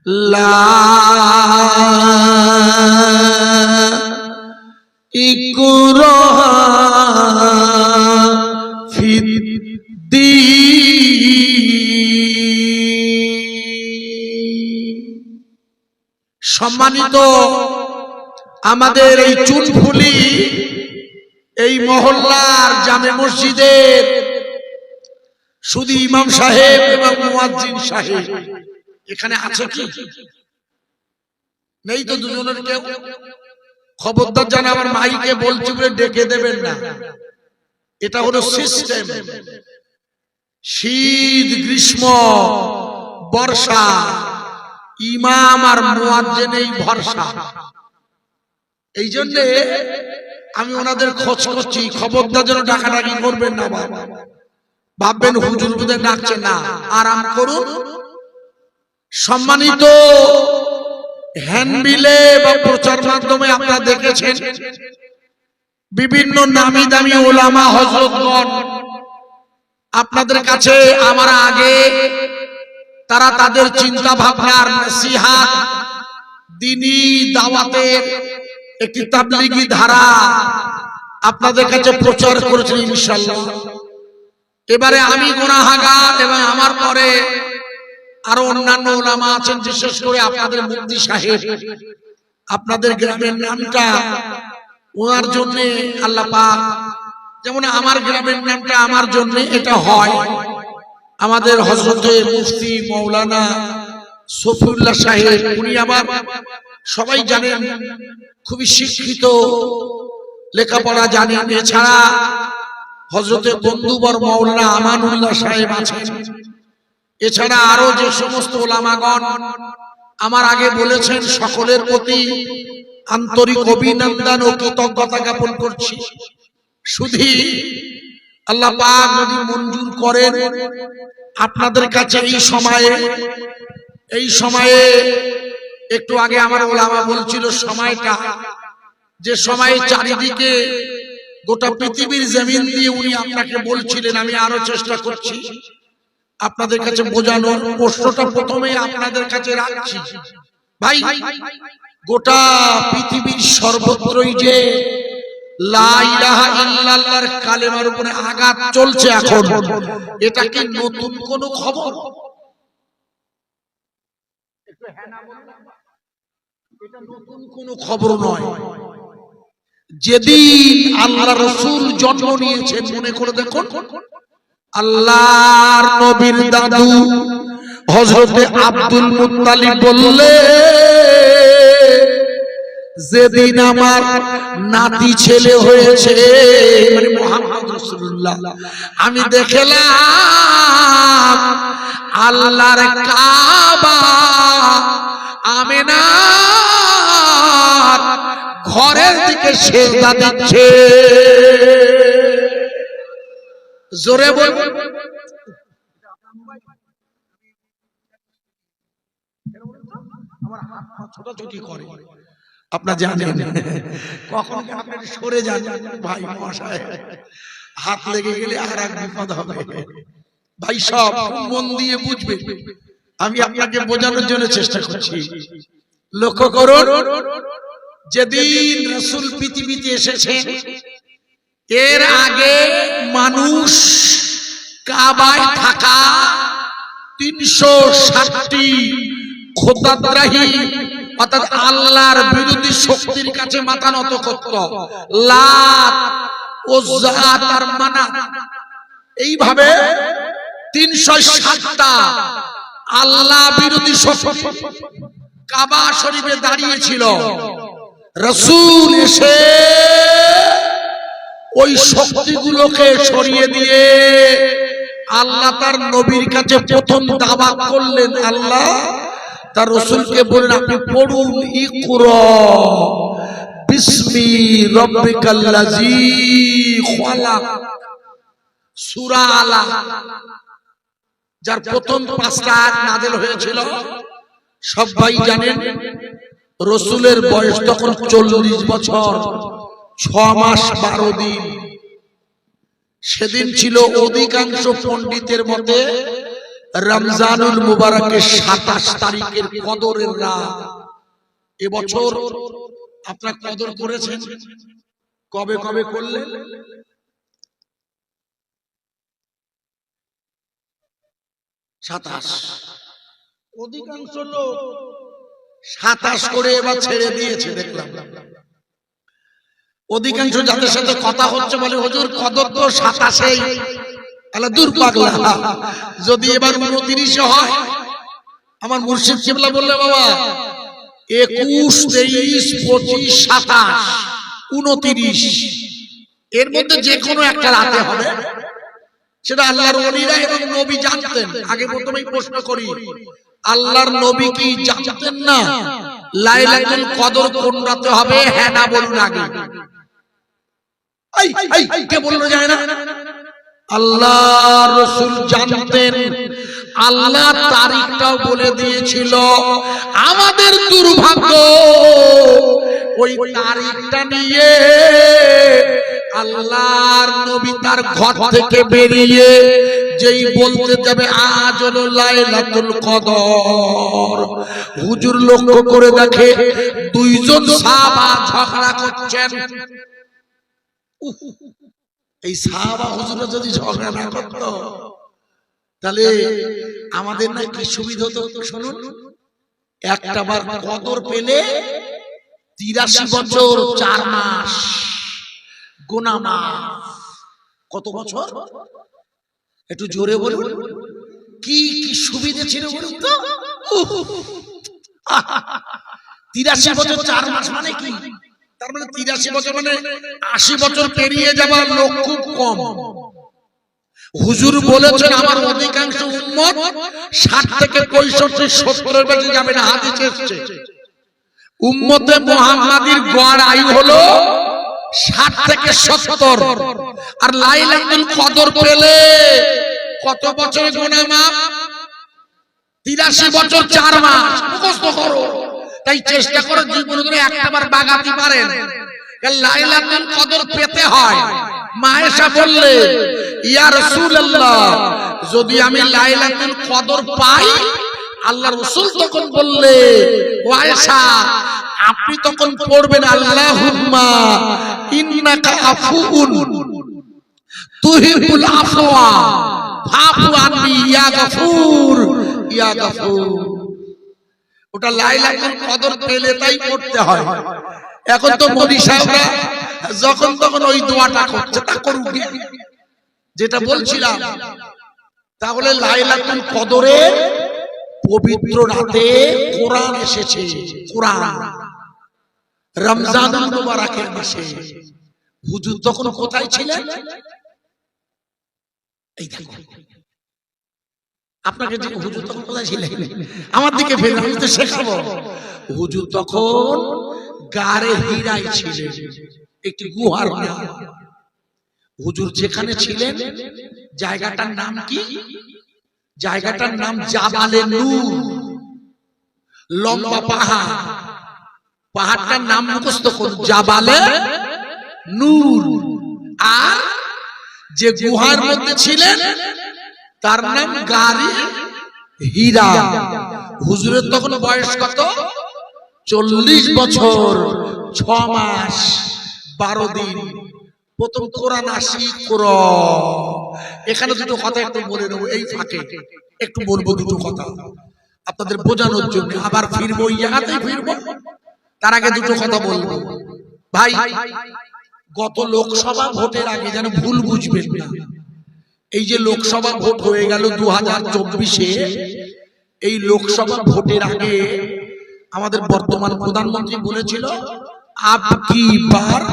লা ইকরাহা ফিদ্দীন। সম্মানিত আমাদের এই চুনফুলি এই মহল্লার জামে মসজিদের শুধু ইমাম সাহেব এবং মুয়াজ্জিন সাহেব এখানে আছে কি? নেই তো দুজনের কেউ? খবরদার জানা আমার মাইকে বলছি বলে ডেকে দেবেন না, এটা হলো সিস্টেম। শীত, গ্রীষ্ম, বর্ষা, ইমাম আর মুয়াজ্জিন এই ভরসা। এই জন্য আমি ওনাদের খোঁজ করছি, খবরদার যেন ডাকাডাকি করবেন না, ভাববেন হুজুর বুঝে ডাকছে না, আরাম করুন। সম্মানিত হ্যান্ডবিলে বা প্রচার মাধ্যমে আপনারা দেখেছেন বিভিন্ন নামি দামি ওলামা হযরতগণ আপনাদের কাছে আমার আগে তারা তাদের চিন্তা ভাবনার নসিহত, দ্বীনি দাওয়াতের একটি তাবলীগী ধারা আপনাদের কাছে প্রচার করেছেন ইনশাআল্লাহ। এবারে আমি গুনাহগার এবং আমার পরে আরো অন্যান্য ওলামা আছেন, বিশেষ করে আপনাদের মুফতি সাহেব, আপনাদের গ্রামের নামটা ওনার জন্য আল্লাহ পাক, যেমন আমার গ্রামের নামটা আমার জন্য এটা হয়, আমাদের হযরতে মুফতি মাওলানা সফিউল্লাহ সাহেব, উনি আবার সবাই জানেন খুবই শিক্ষিত, লেখাপড়া জানেন। এছাড়া হযরতে বন্ধুবর মাওলানা আমানুল্লাহ সাহেব আছেন। এছাড়া আরো যে সমস্ত ওলামাগণ আমার আগে বলেছেন, সকলের প্রতি আন্তরিক অভিনন্দন ও কৃতজ্ঞতা জ্ঞাপন করছি। শুধু আল্লাহ পাক যদি মঞ্জুর করেন আপনাদের কাছে এই সময়ে একটু আগে আমার ওলামা বলছিল সময়টা, যে সময়ে চারিদিকে গোটা পৃথিবীর জমিন দিয়ে উনি আপনাকে বলছিলেন, আমি আরো চেষ্টা করছি আপনাদের কাছে বোঝানোর। প্রশ্নটা প্রথমে আপনাদের কাছে রাখছি, ভাই গোটা পৃথিবীর সর্বত্রই যে লা ইলাহা ইল্লাল্লাহর কালেমার উপরে আঘাত চলছে এখন, এটা কি নতুন কোন খবর? এটা নতুন কোন খবর নয়। যেদিন আল্লাহ রাসূল জন্ম নিয়েছেন, মনে করে দেখুন, আল্লাহর নবীর দাদু হযরতে আব্দুল মুত্তালিব বললে, যেদিন আমার নাতি ছেলে হয়েছে মানে মুহাম্মদ রাসূলুল্লাহ, আমি দেখলাম আল্লাহর কাবা আমিনার ঘরের দিকে সিজদা দিচ্ছে। জোরে বল। আমার হাত ছোটাছুটি করে, আপনারা জানেন, কখন আপনি সরে যান ভাই মশাই, হাত লেগে গেলে আর এক বিপদ হবে। ভাই সব মন দিয়ে বুঝবে, আমি আপনাকে বোঝানোর জন্য চেষ্টা করছি। লক্ষ্য করুন, যেদিন রাসূল পৃথিবীতে এসেছেন এর আগে মানুষ কাবায় থাকা ৩৬০টি খোদাদ্রাহী অর্থাৎ আল্লাহর বিরোধী শক্তির কাছে মাথা নত করত। লাত, উজ্জা আর মানাত, এইভাবে ৩৬০টা আল্লাহ বিরোধী শক্তি কাবা শরীফে দাঁড়িয়েছিল। রাসূল এসে ওই শক্তিগুলোকে সরিয়ে দিয়ে আল্লাহ তার নবীর কাছে প্রথম দাওয়াত করলেন। আল্লাহ তার রাসূলকে বললেন, আপনি পড়ুন, ইকরা বিসমি রাব্বিকাল্লাযী খালাক, সূরা আলাক, যার প্রথম 5টা আয়াত নাযিল হয়েছিল। সবাই জানেন রাসূলের বয়স তখন 40 বছর 6 মাস 12 দিন। সেদিন ছিল অধিকাংশ পণ্ডিতের মতে রমজানুল মুবারকের 27 তারিখের কদরের রাত। এবছর আপনারা কদর করেছেন? কবে কবে করলেন? 27। অধিকাংশ লোক 27 করে এবার ছেড়ে দিয়েছে দেখলাম। অধিকাংশ যাদের সাথে কথা হচ্ছে বলে হুজুর কদর তো 27এই। আল্লাহ দূর পাগলা, যদি এবার 29 হয়। আমার মুর্শিদ কিবলা বললে বাবা 21, 23, 25, 27, 29 এর মধ্যে যে কোনো একটা রাতে হবে। সেটা আল্লাহর ওলিরা এবং নবী জানতেন। আগে প্রথমেই প্রশ্ন করি, আল্লাহর নবী কি জানতেন না লাইলাতুল কদর কোন রাতে হবে? হ্যাঁ না বলুন আগে। কে বললো যায় না? আল্লাহর রাসূল জানতেন, আল্লাহ তারিখটাও বলে দিয়েছিল। আমাদের দুর্ভাগ্য ওই তারিখটা নিয়ে আল্লাহর নবী তার ঘর থেকে বেরিয়ে যেই বলতে যাবে আজ হলো লাইলাতুল কদর, হুজুর লক্ষ্য করে দেখে দুইজন সাহাবা ঝগড়া করছেন। এই সাহাবা হুজুররা যদি ঝগড়া না করত তাহলে আমাদের না কি সুবিধা হতো শুনুন। একটা বার কদর পেলে 83 বছর 4 মাস গুনাহ মাফ। কত বছর? একটু জোরে বলুন। কি কি সুবিধা ছিল বলুন তো? 83 বছর 4 মাস মানে কি? তার মানে 83 বছর মানে 80 বছর পেরিয়ে যাবার লোক খুব কম। হুজুর বলেছেন আমার অধিকাংশ উম্মত 60 থেকে 65, 70 এর বেশি যাবে না। হাদিস এসেছে উম্মতে মুহাম্মাদির গড় আয়ু হলো 60 থেকে 70। আর লাইলাতুল কদর পেলে কত বছর গুনাহ মাফ? 83 বছর 4 মাস। মুখস্থ করো। তাই চেষ্টা করে জীবনে ধরে একবার বাগাতে পারেন। লাইলাতুল কদর পেতে হয়। মা আয়েশা বললে ইয়া রাসূলুল্লাহ যদি আমি লাইলাতুল কদর পাই, আল্লাহর রাসূল তখন বললে ও আয়েশা আপনি তখন পড়বেন আল্লাহুম্মা ইন্নাকা আফুউন তুহিব্বুল আফওয়া ফাফু আননি ইয়া গফুর ইয়া গফুর। ওটা লাইলাতুল কদর পেলে তাই পড়তে হয়। এখন তো মোদি সাহেবরা যখন তখন ওই দোয়াটা করছে, তা করুক। যেটা বলছিলাম, তাহলে লাইলাতুল কদরের পবিত্র রাতে কোরআন এসেছে। কোরআন রমজানুল মুবারকের মাসে। হুজুর তখন কোথায় ছিলেন? এই দেখো আপনাকে যে হুজুর তখন কোথায় ছিলেন? আমার দিকে ফেরুন, আমি তো শেখাবো। হুজুর তখন গারে হীরায় ছিলেন, একটি গুহার নাম। হুজুর যেখানে ছিলেন জায়গাটার নাম কি? জায়গাটার নাম জাবালে নূর। লম্বা পাহাড়, পাহাড়টার নাম মুখস্থ করুন, জাবালে নূর। আর যে গুহার মধ্যে ছিলেন তার নাম গারে হীরা। হুজুরের তখন বয়স কত? 40 বছর 6 মাস 12 দিন। প্রথম কোরআন আসি এখানে দুটো কথা একটু বলে নেবো, এই ফাঁকে একটু বলবো দুটো কথা আপনাদের বোঝানোর জন্য। আবার ফিরবো, ইয়াতেই ফিরবো, তার আগে দুটো কথা বলবো। ভাই গত লোকসভা ভোটের আগে যেন ভুল বুঝবেন না, এই যে লোকসভা ভোট হয়ে গেল 2024-এ, এই লোকসভা ভোটের আগে আমাদের বর্তমান প্রধানমন্ত্রী বলেছিল আপকি বার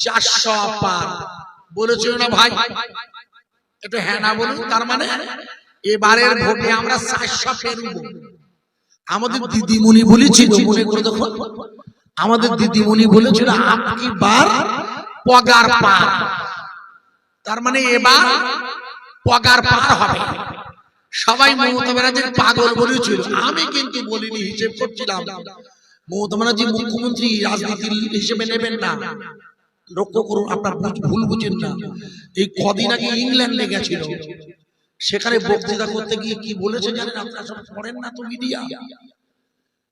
400 পার। বলেছিল না ভাই? এটা হ্যাঁ না বলুন। তার মানে এবারের ভোটে আমরা 400 পেরুব। আমাদের দিদিমণি বলেছিল, মনে করে দেখো, আমাদের দিদিমণি বলেছিল আপকি বার পগার পার। তার মানে এবার পগার পার হবে। সবাই মমতা ব্যানার্জির পাগল বলেছিল, আমি কিন্তু বলিনি, হিসেব করছিলাম। মমতা ব্যানার্জি মুখ্যমন্ত্রী, রাজনীতির হিসেবে নেবেন না। লক্ষ্য করুন, আপনার ভুল বুঝেন না। এই কদিন আগে ইংল্যান্ডে গেছিল, সেখানে বক্তৃতা করতে গিয়ে কি বলেছে জানেন? আপনারা সব পড়েন না তো মিডিয়া।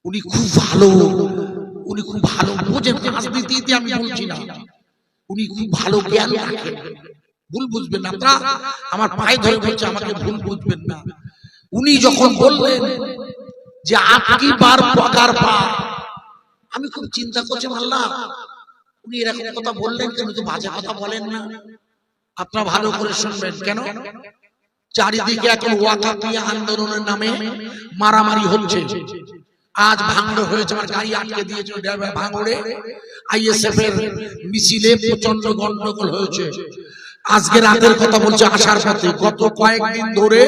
উনি খুব ভালো বোঝেন রাজনীতিতে, আমি বলছি না, উনি খুব ভালো জ্ঞান রাখেন। ভুল বুঝবেন না আপনারা, আমার পায়ে ধরে বলছে, আমাকে ভুল বুঝবেন না। উনি যখন বললেন যে আপকি বার পগার পার, আমি খুব চিন্তা করছিলাম, আল্লাহ উনি এরকম কথা বললেন কেন? তো বাজে কথা বলেন না। আপনারা ভালো করে শুনবেন। কেন? চারিদিকে এখন ওয়াকাফ আন্দোলনের নামে মারামারি হচ্ছে। আজ ভাঙড়ে হয়েছে, আমার গাড়ি আটকে দিয়েছে ভাঙড়ে, আইএসএফ এর মিছিলে প্রচন্ড গন্ডগোল হয়েছে। আজকে রাতের কথা বলছে, আসার পথে গত কয়েকদিন ধরে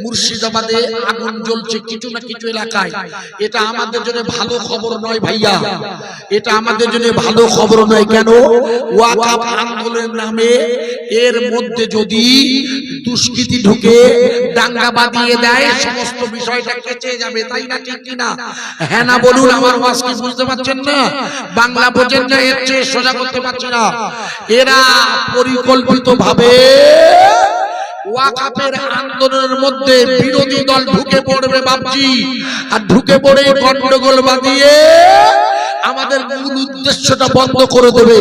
মুর্শিদাবাদে আগুন জ্বলছে কিছু না কিছু এলাকায়। এটা আমাদের জন্য ভালো খবর নয় ভাইয়া, এটা আমাদের জন্য ভালো খবর নয়। কেন? ওয়াকাফ আন্দোলনের নামে এর মধ্যে যদি দুষ্কৃতি ঢুকে দাঙ্গা বাঁধিয়ে দেয়, সমস্ত বিষয়টা কেচে যাবে, তাই না? ঠিক কিনা? হ্যাঁ না বলুন। আমার ওয়াজ কি বুঝতে পারছেন না? বাংলা বোঝেন না, এর চেয়ে সোজা করতে পারছে না। এরা পরিকল্পিতভাবে ওয়াকাফের আন্দোলনের মধ্যে বিরোধী দল ঢুকে পড়বে বাপজি, আর ঢুকে পড়ে গন্ডগোল বাঁধিয়ে আমাদের মূল উদ্দেশ্যটা বন্ধ করে দেবে।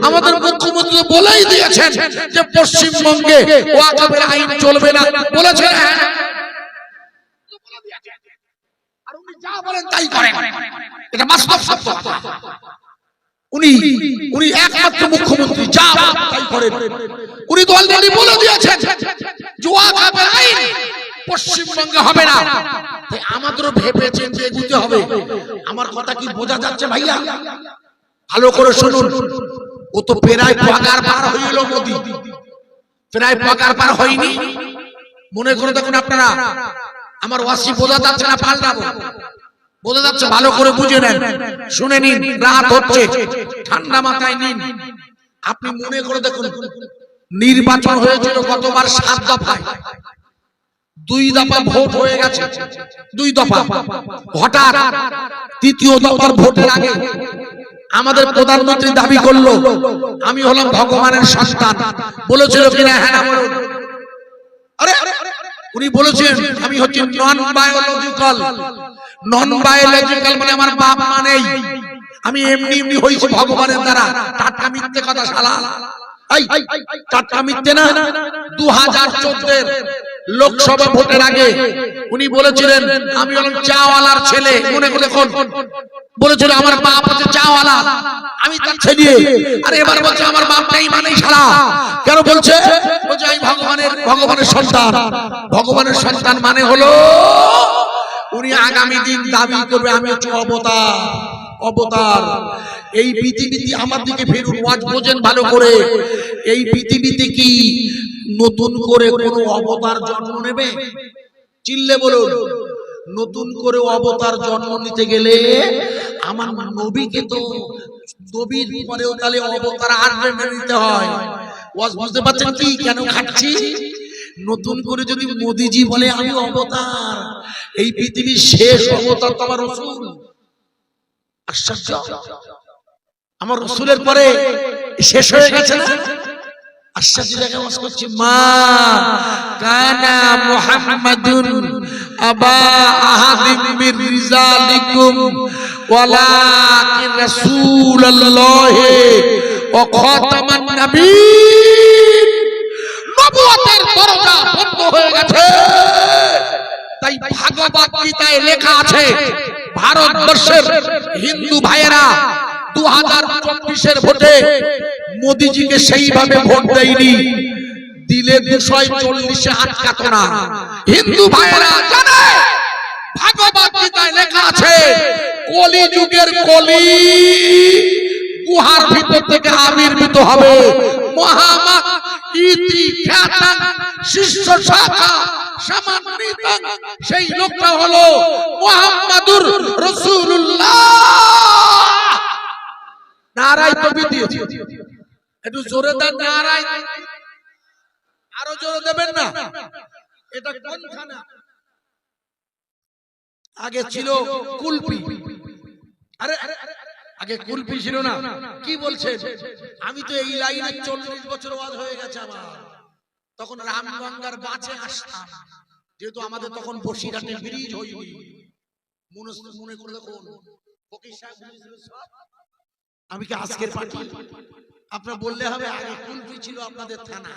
আমাদের মুখ্যমন্ত্রী বলেই দিয়েছেন যে পশ্চিমবঙ্গে ওয়াকাফের আইন চলবে না, বলেছেন। আর উনি যা বলেন তাই করেন, এটা বাস্তব সত্য কথা। উনি একমাত্র মুখ্যমন্ত্রী, যা তাই করেন। উনি তো অলরেডি বলে দিয়েছেন যে ওয়াকাফের আইন পশ্চিমবঙ্গে হবে না। তাই আমাদেরও ভেবে চিন্তে এগোতে হবে। আমার কথা কি বোঝা যাচ্ছে ভাইয়া? ভালো করে শুনুন। ও তো প্রায় পগার পার হইল মোদি, প্রায় পগার পার হয়নি। মনে করে দেখুন আপনারা, আমার ওয়াসি বোঝা যাচ্ছে না, পাল্টাবো, বোঝা যাচ্ছে? ভালো করে বুঝে নেন, শুনে নিন। রাত হচ্ছে, ঠান্ডা মাথায় নিন। আপনি মনে করে দেখুন, নির্বাচন হয়েছিল গতবার 7 দফায়, 2 দফা ভোট হয়ে গেছে, 2 দফা। হঠাৎ 3য় দফার ভোটের আগে আমাদের প্রধানমন্ত্রী দাবি করলো আমি হলাম ভগবানের সন্তান। বলেছিল কিনা? হ্যাঁ না বলুন। আরে উনি বলেছেন আমি হচ্ছি নন বায়োলজিক্যাল। নন বায়োলজিক্যাল মানে আমার বাপ মা নেই, আমি এমনি এমনি হইছি ভগবানের দ্বারা। টাটকা মিথ্যে কথা শালা, এই টাটকা মিথ্যে না। 2014 লোকসভা ভোটের আগে উনি বলেছিলেন আমি হলাম চাওয়ালার ছেলে। মনে করে দেখুন, বলেছিল আমার বাপ হচ্ছে চাওয়ালা, আমি তার ছেলে। আর এবার বলছে আমার বাপটাই মানেই শালা। কেন বলছে? বলছে আমি ভগবানের সন্তান। ভগবানের সন্তান মানে হলো উনি আগামী দিন দাবি করবে আমি হচ্ছে অবতার। এই পৃথিবীতে আমার দিকে ফিরুন, ওয়াজ বোঝেন ভালো করে। এই পৃথিবীতে কি নতুন করে কোন অবতার জন্ম নেবে? চিল্লে বলুন। নতুন করে অবতার জন্ম নিতে গেলে আমার নবীকে তো নবীর পরেও তাহলে অবতার আসবে মেনে নিতে হয়। ওয়াজ বুঝতে পারছেন কি কেন খাচ্ছি? নতুন করে যদি মোদিজি বলে আমি অবতার, এই পৃথিবীর শেষ অবতার তো আমার রাসূল। আশ্চর্য, আমার রাসূলের পরে শেষ হয়ে গেছে না? আশ্চর্য জায়গায় ওয়াজ করছি। মা কানা মুহাম্মাদুন আবা আহাদিম মির রিজালিকুম ওয়ালাকিন রাসূলুল্লাহি ওয়া খাতামান নবীয়্যিন। নবুয়তের দরজা বন্ধ হয়ে গেছে। তাই ভাগবত গীতায় লেখা আছে, ভারতবর্ষের হিন্দু ভাইয়েরা 2024 ভোটে মোদিজিকে সেইভাবে ভোট দেয়নি, দিলে 240 আটকাত না। হিন্দু ভাইয়েরা জানে ভাগবত গীতায় লেখা আছে কলি যুগের কলি গুহার ভিতর থেকে আবির্ভূত হবে। মহামাক ইতি খ্যাতাং শিষ্য শাখা সামান্বিতাং, সেই লোকটা হলো মুহাম্মাদুর রাসূলুল্লাহ। নারায়ে তাকবীর দিয়েছে, একটু জোরে দেন নারায়ে। আরো জোরে দেবেন না? এটা কোন থানা? আগে ছিল কুলপি। আরে আগে কুলপি ছিল না। কি বলছেন? আমি তো এই লাইনে 40 বছর ওয়াজ হয়ে গেছে আমার। তখন রামগঙ্গার বাঁচে আসতাম, যেহেতু আমাদের তখন বসিরহাটে ব্রিজ হয়নি। মনে করে দেখুন আমি কি আজকের পার্টি? আপনার বললে হবে আগে কুলপি ছিল আপনাদের থানা,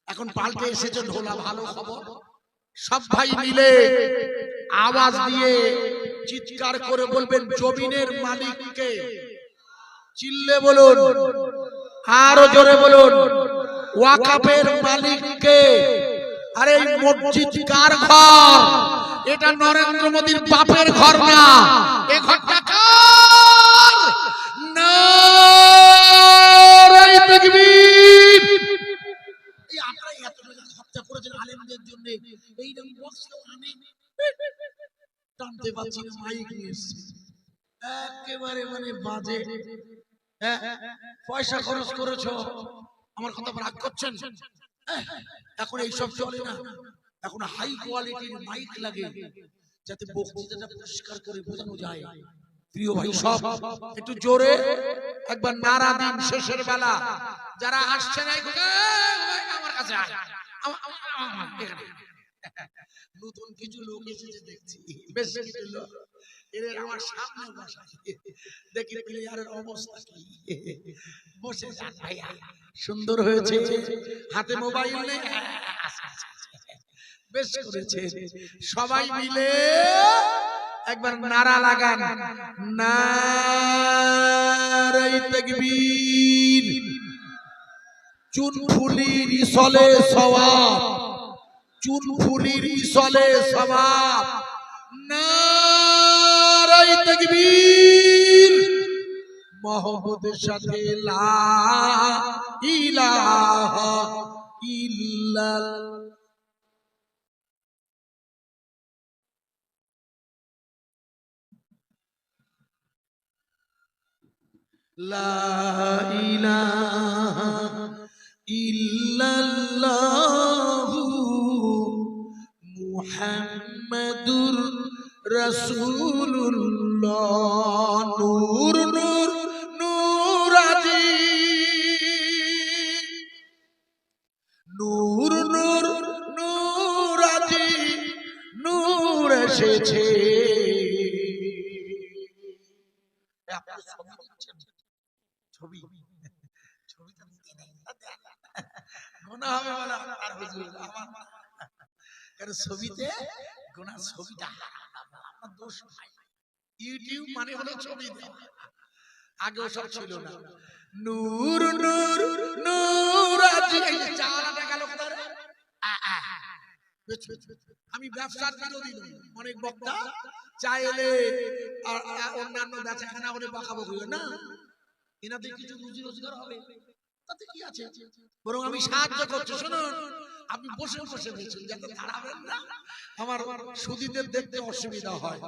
এখন পাল্টে এসেছে ঢোলা। ভালো খবর, সব ভাই মিলে আওয়াজ দিয়ে চিৎকার করে বলবেন জমিনের মালিককে। চিল্লে বলুন, আরো জোরে বলুন, ওয়াকাফের মালিককে। আরে এই মসজিদ কার ঘর? এটা নরেন্দ্র মোদীর বাপের ঘর না, এই ঘরটা কার? নারে তাকবীর! এই আপনারা এত টাকা খরচা করেছেন আলেমদের জন্য, এই রকম বক্সও আমি টানতে পারছি না, মাইক নিয়ে এসেছি একেবারে মানে বাজে। পয়সা খরচ করেছো, আমার কথা রাগ করছেন? এখন এইসব চলে না, এখন হাই কোয়ালিটির মাইক লাগে যাতে বক্তৃতাটা পরিষ্কার করে বোঝানো যায়। প্রিয় ভাই সব একটু জোরে একবার নারা দিন শেষের বেলা। যারা আসছে না আমার কাছে নতুন কিছু লোক এসেছে দেখছি, বেশ কিছু লোক এদের আমার সামনে বসা, দেখি প্লেয়ারের অবস্থা কি। বসে যান ভাইয়া, সুন্দর হয়েছে, হাতে মোবাইল নেই, বেশ করেছে। সবাই মিলে একবার নারা লাগান, নারে তাকবীর। চুন ফুলির ইসলে সওয়াব, চুন ফুলির ইসলে সওয়াব। নারে তাকবীর। মোহাম্মদের সাথে লা ইলাহা ইল্লাল্লাহ। লা ইলাহা ইল্লাল্লাহু মুহাম্মাদুর রাসূলুল্লাহ। নূর নূর নূরাজি, নূর নূর নূরাজি, নূর এসেছে। ছবি ছবিটা দিতে নেই, গোনা হবে বলে আর হুজুর আমার, কারণ ছবিতে গোনা, ছবিটা আপনার দোষ নাই। ইউটিউব মানে হলো ছবি দেওয়া, আগে ওসব ছিল না। নূর নূর নূর আজি, চালাটা গেল কোথায়? আমি ব্যবসার বিরোধী নই, অনেক বক্তা চাইলে আর অন্যান্য বেচাখানা করে বকাবকি না, এনাদের কিছু রুজি রোজগার হবে, তাতে কি আছে? বরং আমি সাহায্য করছি। শুনুন, আপনি বসে বসে দেখছেন যাতে দাঁড়াবেন না, আমার সুদীদের দেখতে অসুবিধা হয়।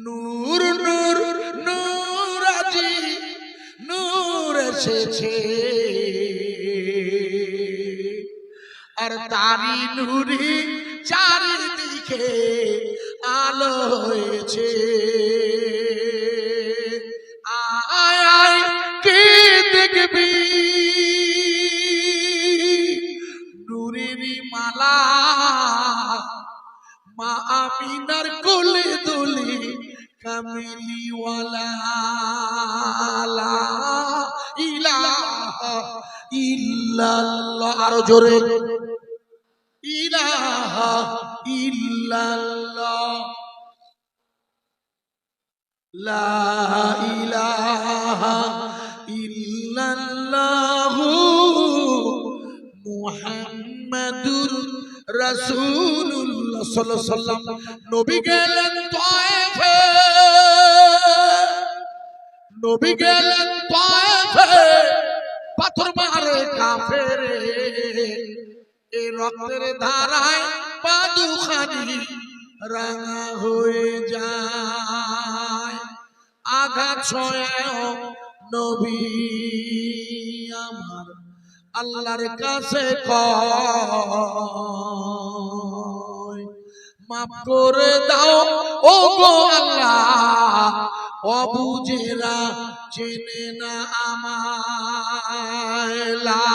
নূর নূর নূর আজি, নূর এসেছে, আর তারি নূরি চারিদিকে আলো হয়েছে। আয় আয় কে দেখবি নূরেরই মালা, মা আমিনার কোলে দোলে কামিলিওয়ালা। লা ইলাহা ইল্লাল্লাহ, আরো জোরে, ইলাহা ইল্লাল্লাহ, লা ইলাহা ইল্লাল্লাহু মুহাম্মাদুর রাসূলুল্লাহ সাল্লাল্লাহু আলাইহি ওয়াসাল্লাম। নবী গেলেন তায়েফে, নবী গেলেন তায়েফে, পাথর মারে কাফেরে, এই রক্তের ধারায় পা দুখানি রাঙা হয়ে যায়। আঘাত ছয়েও নবী আমার আল্লাহর কাছে কয়, মাফ করে দাও ও গো আল্লাহ, অবুঝেরা চেনে না আমায়। লা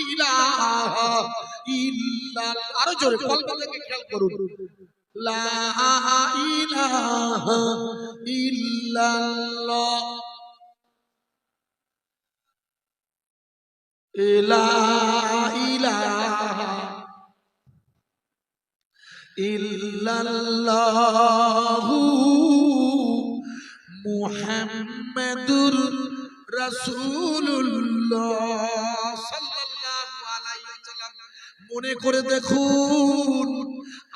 ইলাহা ইল্লাল্লাহ। আরো জোরে কলবে থেকে খেয়াল করুন, লা ইলাহা ইল্লাল্লাহ, লা ইলাহা ইল্লাল্লাহু মুহাম্মাদুর রাসূলুল্লাহ সাল্লাল্লাহু আলাইহি ওয়াসাল্লাম। মনে করে দেখুন,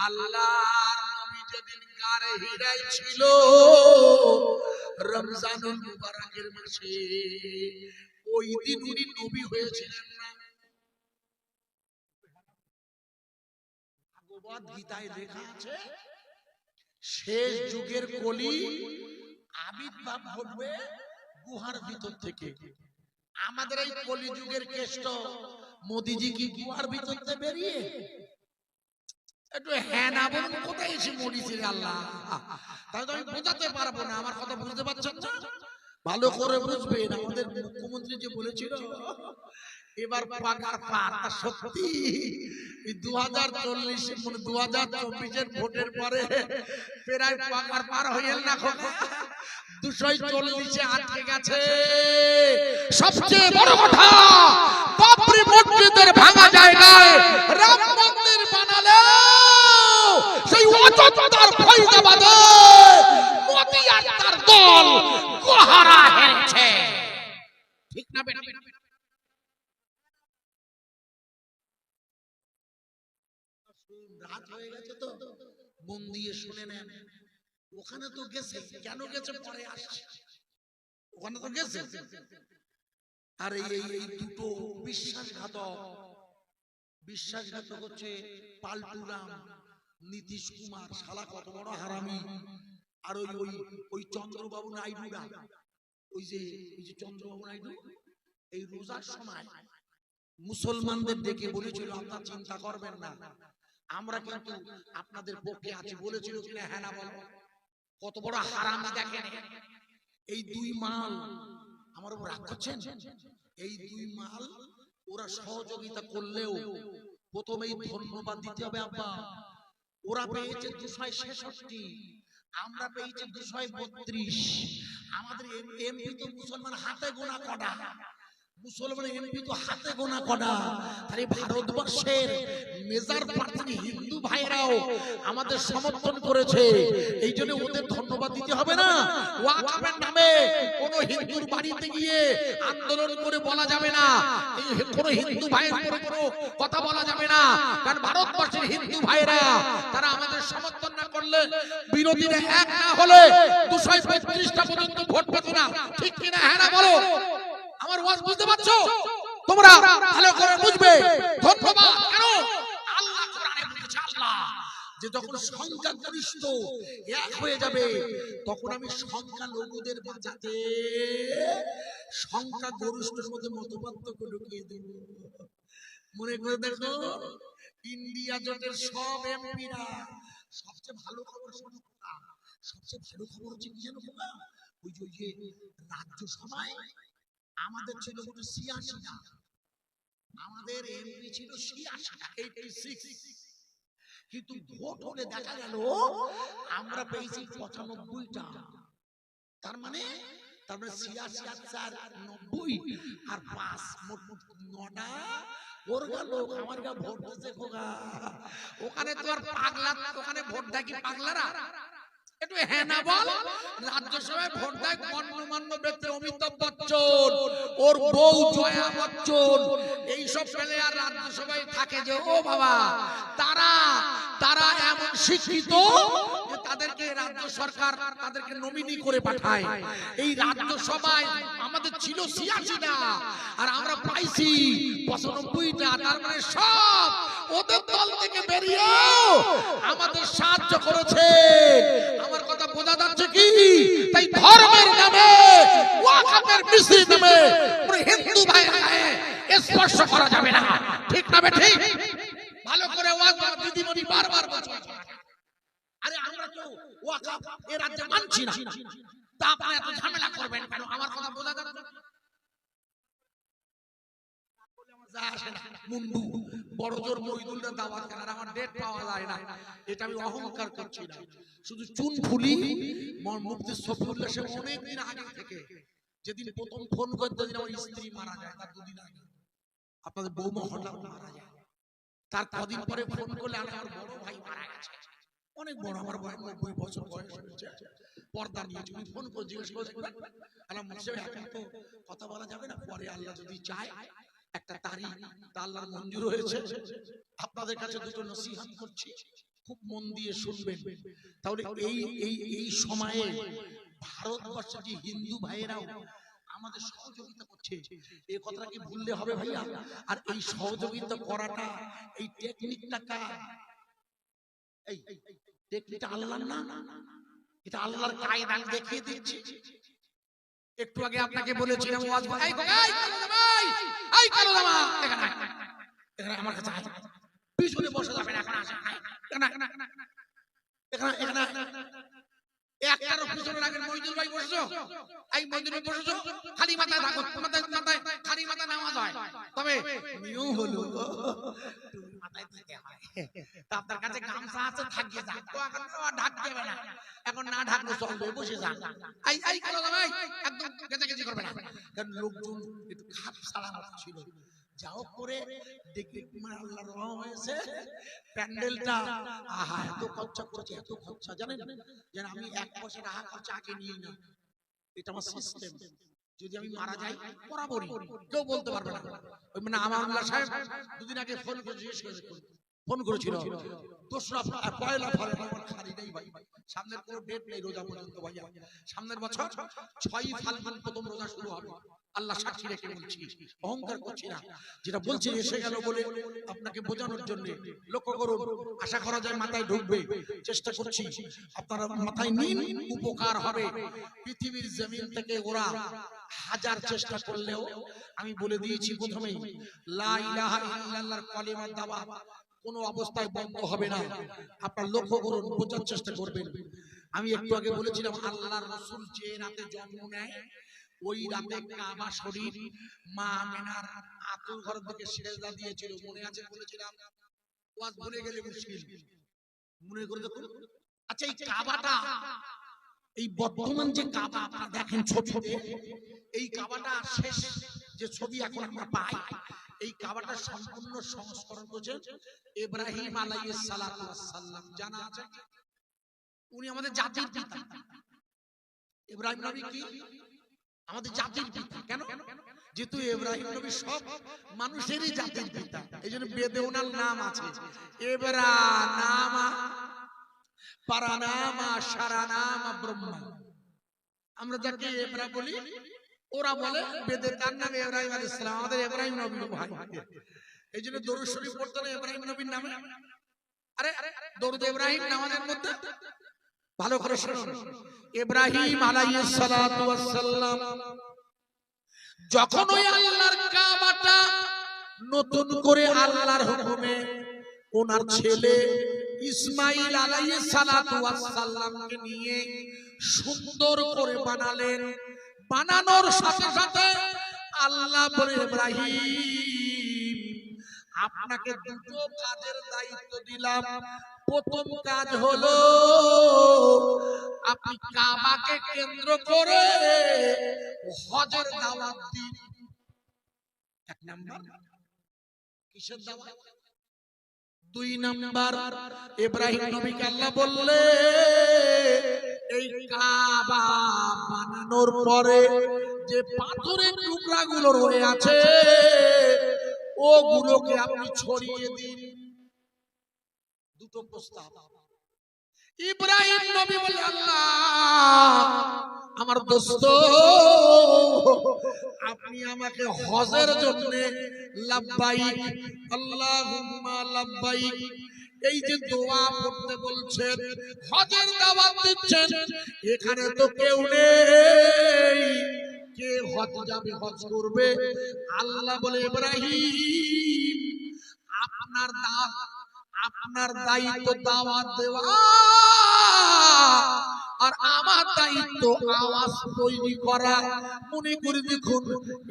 আল্লাহর নবী যেদিন গারে হিরায় ছিল রমজানুল মুবারকের মাসে, ওই দিন উনি নবী হয়েছিলেন না? ভগবত গীতায় লেখা আছে, শেষ যুগের কলি আবির্ভাব ঘটবে গুহার ভিতর থেকে। আমাদের এই কলি যুগের কেষ্ট মোদিজি কি গুহার ভিতর থেকে বেরিয়ে? একটু হ্যাঁ না বলুন, কোথায় এসে মরিছে আল্লাহ? তাহলে তো আমি বোঝাতে পারবো না। আমার কথা বুঝতে পারছেন না? ভালো করে বুঝবেন। আমাদের মুখ্যমন্ত্রী যে বলেছিল এবার পাকার পার, সত্যি 2040 মানে 2024 ভোটের পরে প্রায় পাকার পার হইল না, 240 আটকে গেছে। সবচেয়ে বড় কথা, বাবরি মসজিদের ভাঙা জায়গায় রাম মন্দির বানালে সেই অযোধ্যার ফৈজাবাদে মোদি আর তার দল গোহারা হেরেছে। ঠিক না বেটা? রাত হয়ে গেছে তো মন দিয়ে শুনে নেন। ওখানে তো গেছে, কেন গেছে পরে আসছে। ওখানে তো গেছে। আর এই দুটো বিশ্বাসঘাতক হচ্ছে পাল্টুরাম, নীতিশ কুমার, শালা কত বড় হারামি। আর ওই চন্দ্রবাবু নাইডুরা, ওই যে চন্দ্রবাবু নাইডু এই রোজার সময় মুসলমানদের ডেকে বলেছিল, আপনারা চিন্তা করবেন না, আমরা কিন্তু আপনাদের পক্ষে আছি। বলেছিল কিনা? হ্যাঁ না বলো। কত বড় হারামি দেখেন। এই দুই মাল আমার উপর রাগ করছেন। এই দুই মাল ওরা সহযোগিতা করলেও প্রথমেই ধন্যবাদ দিতে হবে আব্বা। ওরা পেয়েছে 266, আমরা পেয়েছি 232। আমাদের এমপি তো মুসলমান হাতে গোনা কটা, মুসলমান এমপি তো হাতে গোনা কটা। তাই ভারতবর্ষের মেজর পার্টি হিন্দু ভাইরাও আমাদের সমর্থন করেছে। এই জন্য ওদের ধন্যবাদ দিতে হবে না? ওয়াকফের নামে কোন হিন্দুর বাড়িতে গিয়ে আন্দোলন করে বলা যাবে না, কোন হিন্দু ভাইয়ের উপরে কোনো কথা বলা যাবে না। কারণ ভারতবর্ষের হিন্দু ভাইরা তারা আমাদের সমর্থন না করলে, বিরোধীরা এক না হলে 235টা পর্যন্ত ভোট পেত না। ঠিক কিনা? হ্যাঁ না বলো। আমার ওয়াজ বুঝতে পারছো? তোমরা ভালো করে বুঝবে। ধন্যবাদ। কেন? আল্লাহ কোরআনে বলেছে, আল্লাহ যে যখন সংখ্যাগরিষ্ঠ এক হয়ে যাবে তখন আমি সংখ্যালঘুদের বাঁচাতে সংখ্যাগরিষ্ঠের মধ্যে মতপার্থক্য ঢুকিয়ে দেব। মনে করে দেখো, ইন্ডিয়া জোটের সব এমপিরা, সবচেয়ে ভালো খবর শোনো, সবচেয়ে ভালো খবর হচ্ছে কি জানো? ওই যে রাজ্যসভায় আমাদের ছিল 86টা, আমাদের এমপি ছিল 86টা, 86। কিন্তু ভোট হলে দেখা গেল আমরা পেয়েছি 95টা। তার মানে 86 আর 4 90 আর 5 মোট 9টা। ওর লোক আমার গা ভোট দিতে খোকা। ওখানে তো আর পাগলা, ওখানে ভোট দেয় কি পাগলারা? একটু হ্যাঁ না বল। রাজ্যসভায় ভোট দেয় গণ্যমান্য ব্যক্তি, অমিতাভ বচ্চন, ওর বউ জয়া বচ্চন, এইসব প্লেয়ার রাজ্যসভায় থাকে। যে ও বাবা, তারা এমন শিক্ষিত যে তাদেরকে রাজ্য সরকার তাদেরকে নমিনি করে পাঠায়। এই রাজ্যসভায় আমাদের ছিল 86টা আর আমরা পাইছি 95টা। তার মানে সব ওদের দল থেকে বেরিয়ে আমাদের সাহায্য করেছে। আমার কথা বোঝা যাচ্ছে কি? তাই ধর্মের নামে, ওয়াকফের মিছিল নামে হিন্দু ভাই স্পর্শ করা যাবে না। ঠিক না? ঠিক। ভালো করে ওয়াকফ দিদিমণি বারবার বলছে, আরে আমরা তো ওয়াকফ এই রাজ্যে মানছি না, তা আপনারা এত ঝামেলা করবেন কেন? আমার কথা বোঝা যাচ্ছে? যা আসে না মুন্ডু বড় জোর মহিদুলটা দাওয়াত কেন, আর আমার ডেট পাওয়া যায় না, এটা আমি অহংকার করছি না। শুধু চুন ফুলি মুফতি সফিউল্লাহ সাহেব অনেকদিন আগে থেকে, যেদিন প্রথম ফোন করতে দিন আমার স্ত্রী মারা যায়, তার দুদিন আগে আপনাদের বৌমা হঠাৎ মারা যায়, তার কদিন পরে ফোন করলে আমার বড় ভাই মারা গেছে, অনেক বড়, আমার বয়স 90 বছর বয়স হয়েছে, পর্দা নিয়েছে, উনি ফোন করে জিজ্ঞেস করেছেন এখন তো কথা বলা যাবে না, পরে আল্লাহ যদি চায় একটা তারিখ তা আল্লাহর মঞ্জুর হয়েছে, আপনাদের কাছে দুটো নসিহত করছি, খুব মন দিয়ে শুনবেন। তাহলে এই সময়ে ভারতবর্ষের যে হিন্দু ভাইয়েরাও আমাদের সহযোগিতা করছে, এই কথাটা কি ভুললে হবে ভাইয়া? আর এই সহযোগিতা করাটা, এই টেকনিকটা কার? এই টেকনিকটা আল্লাহর না, এটা আল্লাহর কায়দা দেখিয়ে দিচ্ছি। একটু আগে আপনাকে বলেছিলাম ওয়াজ ভাই, এই কালো জামা এখানে আমার কাছে পিছনে বসে যাবে না, এখন আসেন এখানে একটারও পিছনে রাখেন। মইদুল ভাই বসেছো, এই মইদুল ভাই বসেছো, খালি মাথায় থাকো, মাথায় খালি মাথা নামাজ হয়, তবে নিয়ম হলো তুমি মাথায় দিতে হয়। তা আপনার কাছে গামছা আছে, থাকিয়ে যান, তো এখন ঢাক দেবে না, এখন না ঢাকলে চলবে, বসে যান। এই কালো ভাই একদম গেছে করবে না, কারণ লোকজন একটু খাপ সালামত ছিল, যাও করে দেখে আল্লাহর রহম হয়েছে, প্যান্ডেলটা আহা এত খরচা করেছে, এত খরচা জানেন, যেন আমি 1 পয়সা টাকা খরচা আগে নিই না, এটা আমার সিস্টেম। যদি আমি মারা যাই বরাবরই, কেউ বলতে পারবে না। ওই মানে আমানুল্লাহ সাহেব দুদিন আগে ফোন করে জিজ্ঞেস করেছিল, ফোন করেছিল দোসরা পয়লা ফলে আমার খালি নেই ভাই, সামনের কোনো ডেট নেই রোজা পর্যন্ত ভাইয়া, সামনের বছর 6ই ফাল্গুন প্রথম রোজা শুরু হবে, আল্লাহ সাক্ষী রেখে বলছি, অহংকার করছি না, যেটা বলছি এসে গেল বলে আপনাকে বোঝানোর জন্য। লক্ষ্য করুন, আশা করা যায় মাথায় ঢুকবে, চেষ্টা করছি আপনারা মাথায় নিন, উপকার হবে। পৃথিবীর জমিন থেকে ওরা হাজার চেষ্টা করলেও আমি বলে দিয়েছি প্রথমেই, লা ইলাহা ইল্লাল্লাহর কালিমার দাওয়াত কোনো অবস্থায় বন্ধ হবে না। আপনারা লক্ষ্য করুন, বোঝার চেষ্টা করবেন। আমি একটু আগে বলেছিলাম আল্লাহর রাসূল যে রাতে জন্ম নেয়, ওই রাতে কাবা শরীফ মা আমিনার আতুর ঘর থেকে সিজদা দিয়েছিল, মনে আছে? বলেছিলাম, ওয়াজ ভুলে গেলে মুশকিল, মনে করে দেখুন। আচ্ছা, এই কাবাটা, এই বর্তমান যে কাবা আপনারা দেখেন ছবিতে, এই কাবাটা শেষ যে ছবি এখন আমরা পাই, এই কাবাটা সম্পূর্ণ সংস্করণ করেছেন ইব্রাহিম আলাইহিস সালাতু ওয়াস সালাম। জানা আছে? উনি আমাদের জাতির পিতা। ইব্রাহিম নবী কি আমাদের জাতির পিতা? কেন? যেহেতু ইব্রাহিম নবী সব মানুষেরই জাতির পিতা, এইজন্য বেদে ওনার নাম আছে ইব্রানামা পারানামা সারানামা ব্রহ্মা। আমরা যাকে ইব্রা বলি, ওরা বলে বেদে তার নাম ইব্রাহিম আলাইহিস সালাম, আমাদের ইব্রাহিম নবী ভাই। এইজন্য দরুদ শরীফ পড়তে না ইব্রাহিম নবীর নামে। আরে দরুদ ইব্রাহিম নামাজের মধ্যে ভালো করে শুনুন। ইব্রাহিম আলাইহিস সালাতু ওয়াস সালাম যখন ওই আল্লাহর কাবাটা নতুন করে আল্লাহর হুকুমে ওনার ছেলে ইসমাইল আলাইহিস সালাতু ওয়াস সালামকে নিয়ে সুন্দর করে বানালেন, বানানোর সাথে সাথে আল্লাহ বলে, ইব্রাহিম আপনাকে দুটো কাজের দায়িত্ব দিলাম। প্রথম কাজ হলো আপনি কাবাকে কেন্দ্র করে হজের দাওয়াত দিন। 1 নাম্বার কিসের দাওয়াত? 2 নাম্বার ইব্রাহিম নবীকে আল্লাহ বললে, এই কাবা বানানোর পরে যে পাথরের টুকরাগুলো রয়ে আছে ওগুলোকে আপনি ছড়িয়ে দিন। দুটো প্রস্তাব। ইব্রাহিম নবী বলে, আল্লাহ আমার দোস্ত, আপনি আমাকে হজের জন্য লাব্বাইক আল্লাহুম্মা লাব্বাইক এই যে দোয়া পড়তে বলছেন, হজের দাওয়াত দিচ্ছেন, এখানে তো কেউ নেই, কে হজ যাবে, হজ করবে? আল্লাহ বলে, ইব্রাহিম আপনার দায়িত্ব দাওয়াত দেওয়া, আর আমার দায়িত্ব আওয়াজ তৈরি করা। মনে করে দেখুন,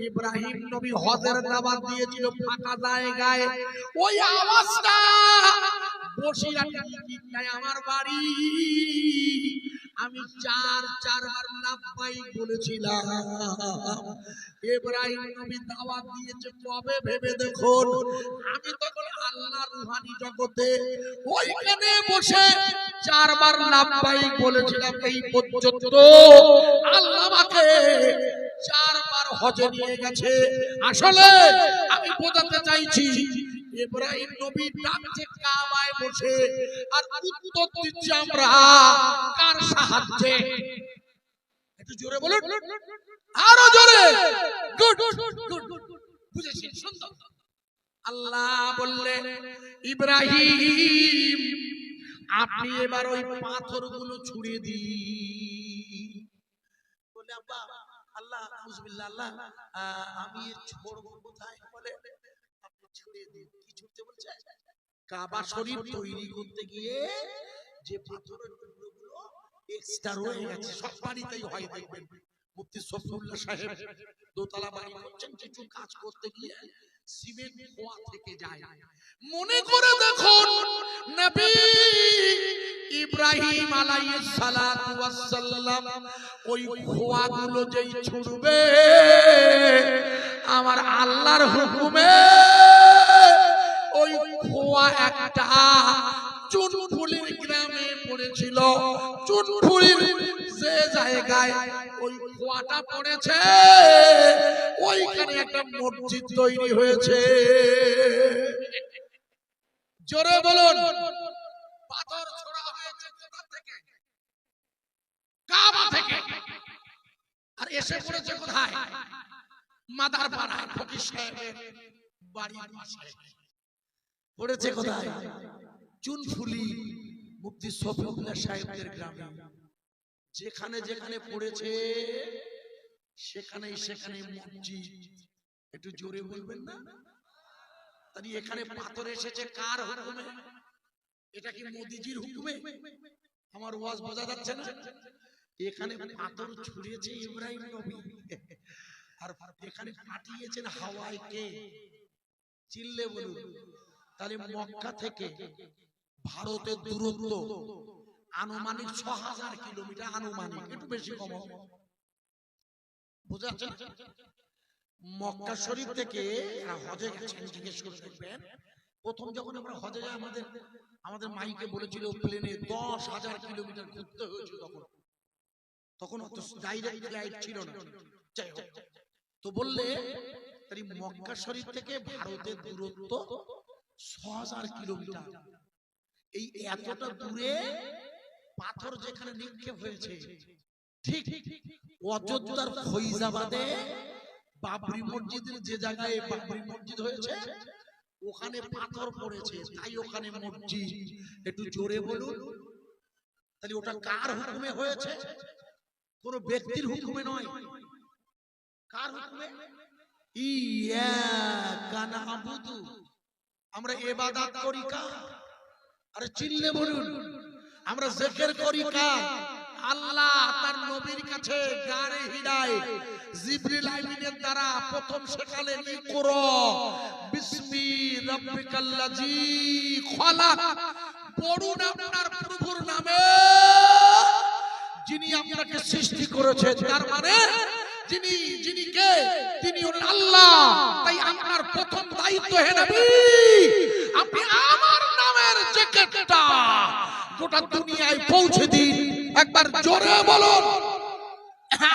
ইব্রাহিম নবী হজের দাওয়াত দিয়েছিল ফাঁকা জায়গায়, ওই আওয়াজটা বসিরহাটে আমার বাড়ি, আমি চারবার লাব্বাইক বলেছিলাম। ইব্রাহিম নবী দাওয়াত দিয়েছে কবে ভেবে দেখুন, আমি তখন আল্লাহ রুহানি জগতে ওইখানে বসে চারবার লাব্বাইক বলেছিলাম। এই পর্যন্ত আল্লাহ আমাকে চারবার হজে নিয়ে গেছে। আসলে আমি বোঝাতে চাইছি, ইব্রাহিম নবী ডাকছে কাবায় বসে, আর উত্তর দিচ্ছি আমরা কার সাহায্যে? একটু জোরে বলুন, আরো জোরে। গুড গুড, বুঝেছেন? সুন্দর। আল্লাহ বললেন, ইব্রাহিম আপনি এবার ওই পাথরগুলো ছুঁড়ে দিন। বলে আব্বা, আল্লাহ আউযুবিল্লাহ, আল্লাহ আমি ছড়ব কোথায়? বলে আপনি ছুঁড়ে দিন। কি ছুঁড়তে বলছে? কাবা শরীফ তৈরি করতে গিয়ে যে পাথরের টুকরোগুলো এক্সট্রা রয়ে গেছে, সব বাড়িতেই হয় দেখবেন। মুফতি সফিউল্লাহ সাহেব দোতলা বাড়ি করছেন, কিছু কাজ করতে গিয়ে সিমেন্ট খোয়া থেকে যায়। মনে করে দেখুন, নবী ইব্রাহিম আলাইহিস সালাতু ওয়াস সালাম ওই খোয়াগুলো যেই ছুড়বে, আমার আল্লাহর হুকুমে ওই খোয়া একটা চুনফুলির গ্রামে পড়েছিল। চুনফুলির যে জায়গায় ওই খোয়াটা পড়েছে, ওইখানে একটা মসজিদ তৈরি হয়েছে। জোরে বলুন। পাথর ছোড়া হয়েছে কোথা থেকে? কাবা থেকে। আর এসে পড়েছে কোথায়? মাদারপাড়ায় ফকির সাহেবের বাড়ির পাশে পড়েছে। কোথায়? চুনফুলি মুফতি সফিউল্লাহ সাহেবের গ্রামে। যেখানে যেখানে পড়েছে সেখানেই সেখানে মসজিদ। একটু জোরে বলবেন না? তাই এখানে পাথর এসেছে কার হুকুমে? এটা কি মোদিজির হুকুমে? আমার ওয়াজ বোঝা যাচ্ছে না? এখানে পাথর ছুঁড়েছে ইব্রাহিম নবী, আর এখানে পাঠিয়েছেন হাওয়ায় কে? চিল্লে বলুন। তাহলে মক্কা থেকে ভারতের দূরত্ব আনুমানিক ৬০০০ কিলোমিটার। আনুমানিক, একটু বেশি কম বোঝা যাচ্ছে। মক্কা শরীফ থেকে হজে গেছেন, জিজ্ঞেস করে দেখবেন। প্রথম যখন আমরা হজে যাই, আমাদের মাইকে বলেছিল প্লেনে ১০,০০০ কিলোমিটার ঘুরতে হয়েছিল। তখন অত ডাইরেক্ট ফ্লাইট ছিল না। তো বললে মক্কা শরীফ থেকে ভারতের দূরত্ব ৬০০০ কিলোমিটার। এই এতটা দূরে পাথর যেখানে নিক্ষেপ হয়েছে, ঠিক অযোধ্যার ফৈজাবাদে বাবরি মসজিদের যে জায়গায় বাবরি মসজিদ হয়েছে, ওখানে পাথর পড়েছে, তাই ওখানে মসজিদ। একটু জোরে বলুন। তাহলে ওটা কার হুকুমে হয়েছে? কোন ব্যক্তির হুকুমে নয়। কার হুকুমে? ইয়াকা না'বুদু, আমরা ইবাদত করি কার? আরে চিল্লে বলুন। আমরা জিকির করি কার? আল্লাহ তার নবীর কাছে গারে হিরায় জিবরিল আমিনের দ্বারা প্রথম শেখালেন, ইকরা বিসমি রাব্বিকাল্লাযী খলাক, পড়ুন আপনার প্রভুর নামে যিনি আপনাকে সৃষ্টি করেছেন। তার মানে যিনি কে? তিনি হলেন আল্লাহ। তাই আপনার প্রথম দায়িত্ব, হে নবী, আপনি আমার নামের জিকিরটা গোটা দুনিয়ায় পৌঁছে দিন। একবার জোরে বলুন।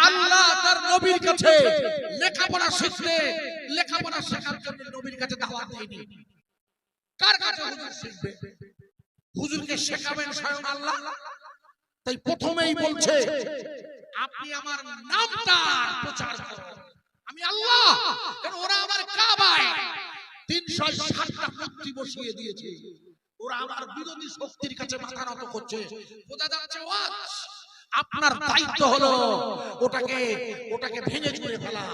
আল্লাহ তার নবীর কাছে লেখাপড়া শেখার জন্য নবীর কাছে দাওয়াত দেয়নি। কার কাছে হুজুর শিখবে? হুজুরকে শেখাবেন স্বয়ং আল্লাহ। তাই প্রথমেই বলছে, আপনি আমার নামটা প্রচার করুন। আমি আল্লাহ। কারণ ওরা আমার কাবায় ৩৬০টা মূর্তি বসিয়ে দিয়েছে। ওরা আমার বিরোধী শক্তির কাছে মাথা নত করছে। বোঝা যাচ্ছে ওয়াজ। আপনার দায়িত্ব হলো ওটাকে ভেঙে চুরে ফেলা,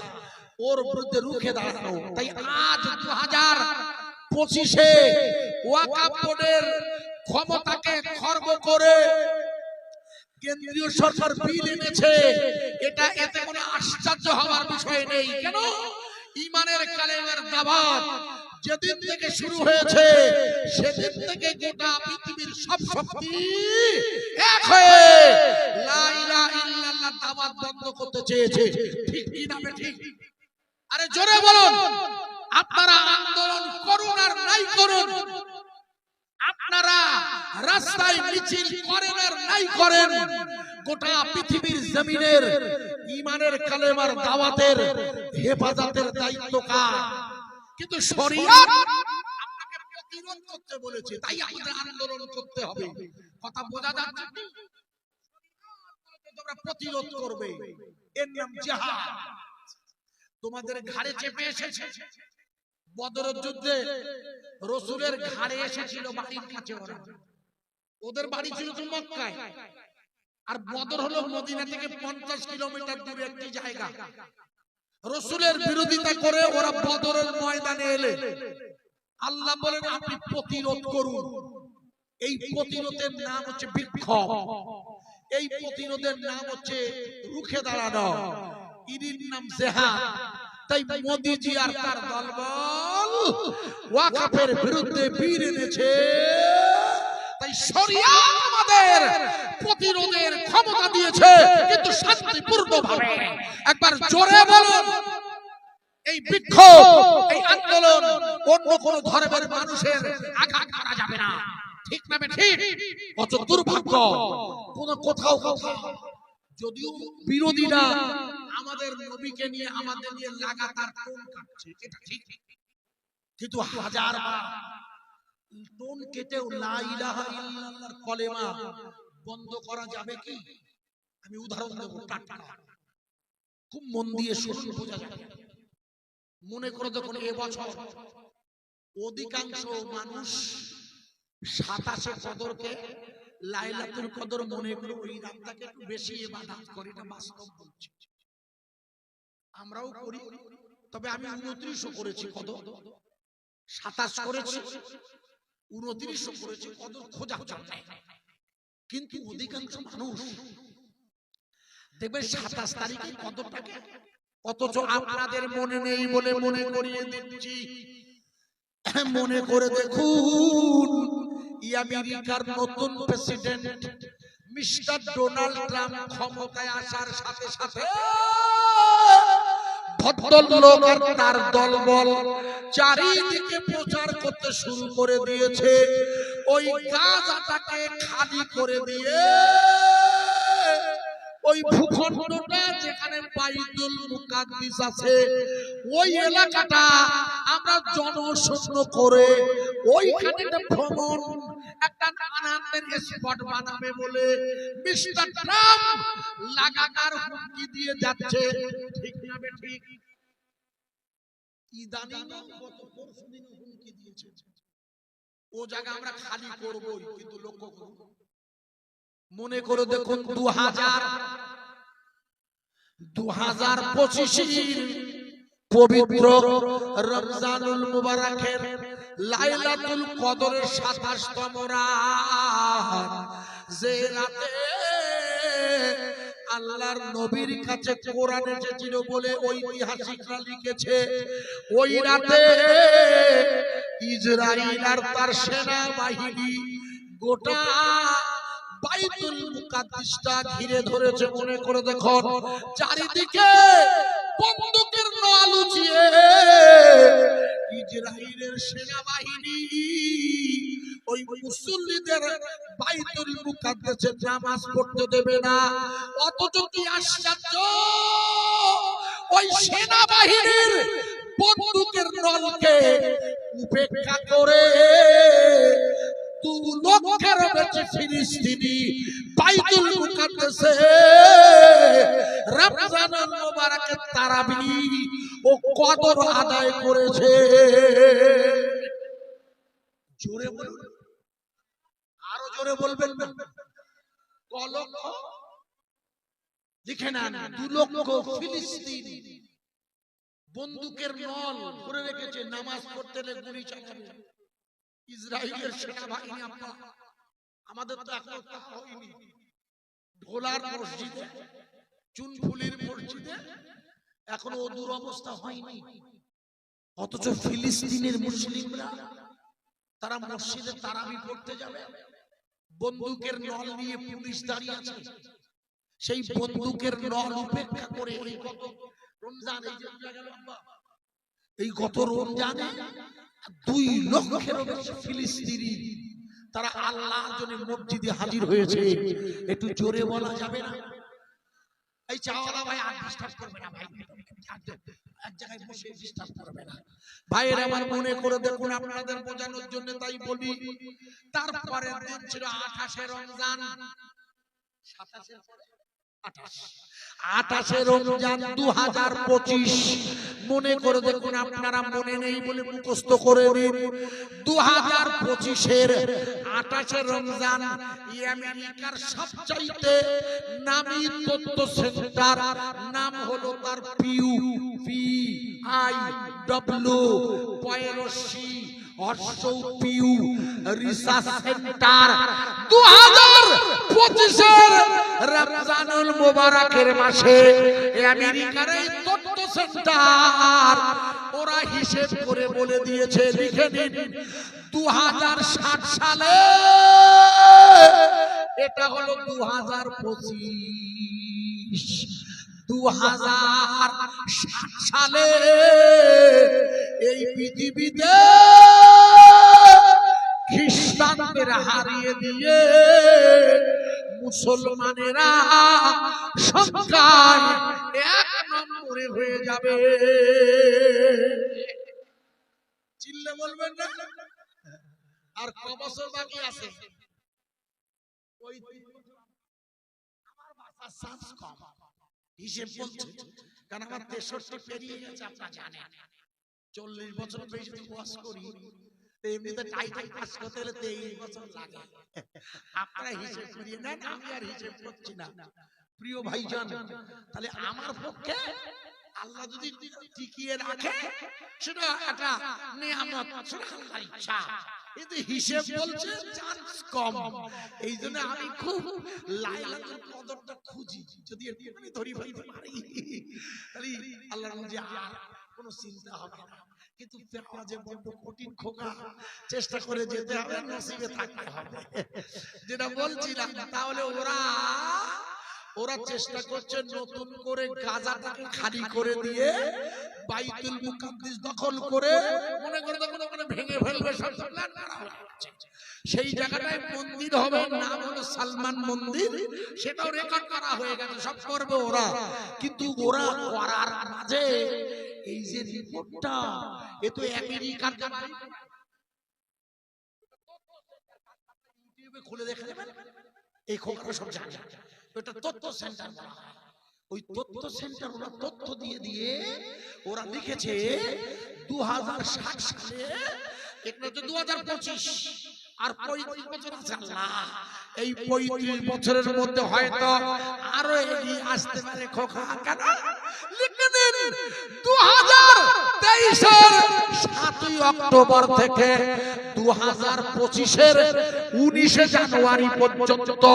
ওর বিরুদ্ধে রুখে দাঁড়ানো। তাই আজ ২০২৫-এ ওয়াকফ বোর্ডের ক্ষমতাকে খর্ব করে কেন্দ্রীয় সরকার বিল এনেছে, এটা এতে কোনো আশ্চর্য হওয়ার বিষয় নেই। কেন? ঈমানের কালেমার দাওয়াত যেদিন থেকে শুরু হয়েছে সেদিন থেকে গোটা পৃথিবীর সব শক্তি এক হয়ে লা ইলাহা ইল্লাল্লাহ দাওয়াত বন্ধ করতে চেয়েছে। ঠিক কি না ঠিক? আরে জোরে বলুন। আপনারা আন্দোলন করুন আর নাই করুন, আপনারা রাস্তায় মিছিল করেন আর নাই করেন, গোটা পৃথিবীর জমিনের ঈমানের কালেমার দাওয়াতের হেফাজতের দায়িত্ব কার? কিন্তু শরীয়ত আপনাকে প্রতিরোধ করতে বলেছে, তাই আমাদের আন্দোলন করতে হবে। কথা বোঝা যাচ্ছে? তোমরা প্রতিরোধ করবে, এর নাম জিহাদ। তোমাদের ঘাড়ে চেপে এসেছে। বদরের যুদ্ধে রাসূলের ঘাড়ে এসেছিল বাড়ির কাছে। ওদের বাড়ি ছিল তো মক্কায়, আর বদর হলো মদিনা থেকে 50 কিলোমিটার দূরে একটি জায়গা। রাসূলের বিরোধিতা করে ওরা বদরের ময়দানে এলে আল্লাহ বলেন আপনি প্রতিরোধ করুন। এই প্রতিরোধের নাম হচ্ছে বিক্ষোভ, এই প্রতিরোধের নাম হচ্ছে রুখে দাঁড়ানো, এর নাম জিহাদ। তাই মোদিজি আর তার দলবল ওয়াকফের বিরুদ্ধে বীর এনেছে। তাই শরিয়ত আমাদের প্রতিরোধের ক্ষমতা দিয়েছে, কিন্তু শান্তিপূর্ণভাবে। একবার জোরে বলুন। এই বিক্ষোভ, এই আন্দোলন অন্য কোন ধর্মের মানুষের আঘাত করা যাবে না। ঠিক না ঠিক? কত দুর্ভাগ্য, কোন কোথাও যদিও বিরোধীরা আমাদের নবীকে নিয়ে আমাদের নিয়ে লাগাতার টোন কাটছে, এটা ঠিক, কিন্তু হাজারবার টোন কেটেও লা ইলাহা ইল্লাল্লাহর কলেমা বন্ধ করা যাবে কি? আমি উদাহরণ দেব, টাটকা, খুব মন দিয়ে শুনুন, বোঝা যাবে। মনে করে দেখুন, এবছর অধিকাংশ মানুষ 27শে কদরকে লাইলাতুল কদর মনে করে ওই রাতটাকে একটু বেশি ইবাদত করে, এটা বাস্তব বলছি। আমরাও করি, তবে আমি 29 করেছি কদর, 27 করেছি, 29 করেছি কদর খোঁজা যায়। কিন্তু অধিকাংশ মানুষ দেখবে 27 তারিখে কদরটাকে, অথচ আপনাদের মনে নেই বলে মনে করিয়ে দিচ্ছি। মনে করে দেখুন, আমেরিকার নতুন প্রেসিডেন্ট মিস্টার ডোনাল্ড ট্রাম্প ক্ষমতায় আসার সাথে সাথে ভদ্রলোক আর তার দলবল চারিদিকে প্রচার করতে শুরু করে দিয়েছে। ওই গাজাটাকে খালি করে দিয়ে ওই ভূখণ্ডটা যেখানে বাইতুল মুকাদ্দিস আছে, ওই এলাকাটা আমরা জনশূন্য করে ওইখানে ভ্রমণ একটা আনন্দের স্পট বানাবে বলে মিস্টার ট্রাম্প লাগাতার হুমকি দিয়ে যাচ্ছে। ঠিক না ঠিক? ইদানিং গত পরশুদিন হুমকি দিয়েছে, ও জায়গা আমরা খালি করবই। কিন্তু লক্ষ্য করুন, মনে করে দেখুন, 2025 পবিত্র রমজানুল মুবারকের লাইলাতুল কদরের 27তম রাত, যে রাতে আল্লাহর নবীর কাছে কোরআন এসেছিল বলে ঐতিহাসিকরা লিখেছে, ওই রাতে ইসরাইল আর তার সেনাবাহিনী গোটা বাইতুল মুকাদ্দিসটা ঘিরে ধরেছে। মনে করে দেখুন, চারিদিকে বন্দুকের নল উঁচিয়ে ইসরাইলের সেনাবাহিনী ওই মুসল্লিদের বাইতুল মুকাদ্দাসে নামাজ পড়তে দেবে না। অথচ কি আশ্চর্য, ওই সেনাবাহিনীর বন্দুকের নলকে উপেক্ষা করে 2 লক্ষের বেশি ফিলিস্তিনি বাইতুল মুকাদ্দাসে রমজানুল মুবারকের তারাবি ও কদর আদায় করেছে। জোরে বলুন, আরো জোরে বলবেন না? কলক লিখে নেন, 2 লক্ষ ফিলিস্তিনি বন্দুকের নল ধরে রেখেছে, নামাজ পড়তে গেলে গুলি চালাবে ইসরায়েলের সেনাবাহিনী। আমাদের তো এখনো হয়নি, ভোলার মসজিদে, চুনফুলির মসজিদে এখনো ও দুরবস্থা হয়নি। অথচ ফিলিস্তিনের মুসলিমরা তারা মসজিদে তারাবি পড়তে যাবে, বন্দুকের নল নিয়ে পুলিশ দাঁড়িয়ে আছে। সেই বন্দুকের নল উপেক্ষা করে এই গত রমজান, এই গত রমজানে 2 লক্ষের বেশি ফিলিস্তিনি তারা আল্লাহর জন্য মসজিদে হাজির হয়েছে। একটু জোরে বলা যাবে না? এই চাওয়ালা ভাই আর ডিস্টার্ব করবে না ভাই, এক জায়গায় বসে ডিস্টার্ব করবে না ভাইয়ের আমার মনে করে দেখুন আপনাদের বোঝানোর জন্য তাই বলি। তারপরে দিন ছিল 28শে রমজান, 28শে রমজান 2025। মনে করে দেখুন, আপনারা মনে নেই বলে মুখস্থ করে নিন। 2025-এর 28শে রমজান আমেরিকার সবচাইতে নামী তথ্য সেন্টার, নাম হলো তার পিউ, PIW, পয়রসি পিউ রিসার্চ সেন্টার 2025-এর রমজানুল মুবারকের মাসে আমেরিকার এই তথ্য সেন্টার ওরা হিসেব করে বলে দিয়েছে, লিখে নিন, 2060 সালে, এটা হলো 2025, 2060 সালে এই পৃথিবীতে খ্রিস্টানদের হারিয়ে দিয়ে মুসলমানেরা সংখ্যায় 1 নম্বরে হয়ে যাবে। চিল্লে বলবেন না? আর ক বছর বাকি আছে? ওই আমার বাসার চান্স কম হিসেব বলছে, কারণ আমার 63 পেরিয়ে গেছে। আপনারা জানেন 40 বছর বেশি ওয়াজ করি, এমনিতে টাইটেল পাস করতে হলে 23 বছর লাগে। আপনারা হিসেব করিয়ে নেন, আমি আর হিসেব করছি না। প্রিয় ভাইজান, তাহলে আমার পক্ষে আল্লাহ যদি টিকিয়ে রাখে সেটা একটা নিয়ামত, সেটা আল্লাহর ইচ্ছা। কিন্তু হিসেব বলছে চান্স কম, এই জন্য আমি খুব লাইলাতুল কদরটা খুঁজি, যদি একটুখানি ধরি ফেলতে পারি তাহলে আল্লাহর মধ্যে আর কোনো চিন্তা হবে না। কিন্তু পাওয়া যে বড় কঠিন খোকা, চেষ্টা করে যেতে হবে, নসিবে থাকতে হবে। যেটা বলছিলাম, তাহলে ওরা চেষ্টা করছে নতুন করে গাজাটাকে খালি করে দিয়ে বাইতুল মুকাদ্দিস দখল করে, মনে করে তখন ওখানে ভেঙে ফেলবে, সব প্ল্যান করা হচ্ছে। সেই জায়গাটায় মন্দির হবে, নাম হলো সালমান মন্দির, সেটাও রেকর্ড করা হয়ে গেছে, সব করবে ওরা। কিন্তু ওরা করার মাঝে এই যে রিপোর্টটা, এ তো আমেরিকার ইউটিউবে খুলে দেখে নেবেন, এই খবর সব জানে। এটা তথ্য সেন্টার বলা হয়। ওই তথ্য সেন্টার ওরা তথ্য দিয়ে দিয়ে ওরা লিখেছে 2060 সালে, এটা হচ্ছে 2025, আর 35 বছর আছে আল্লাহ। এই 35 বছরের মধ্যে হয়তো আরো এগিয়ে আসতে পারে খোকা। কেন লিখে দিন, 2023-এর 7ই অক্টোবর থেকে 2025-এর 19শে জানুয়ারি পর্যন্ত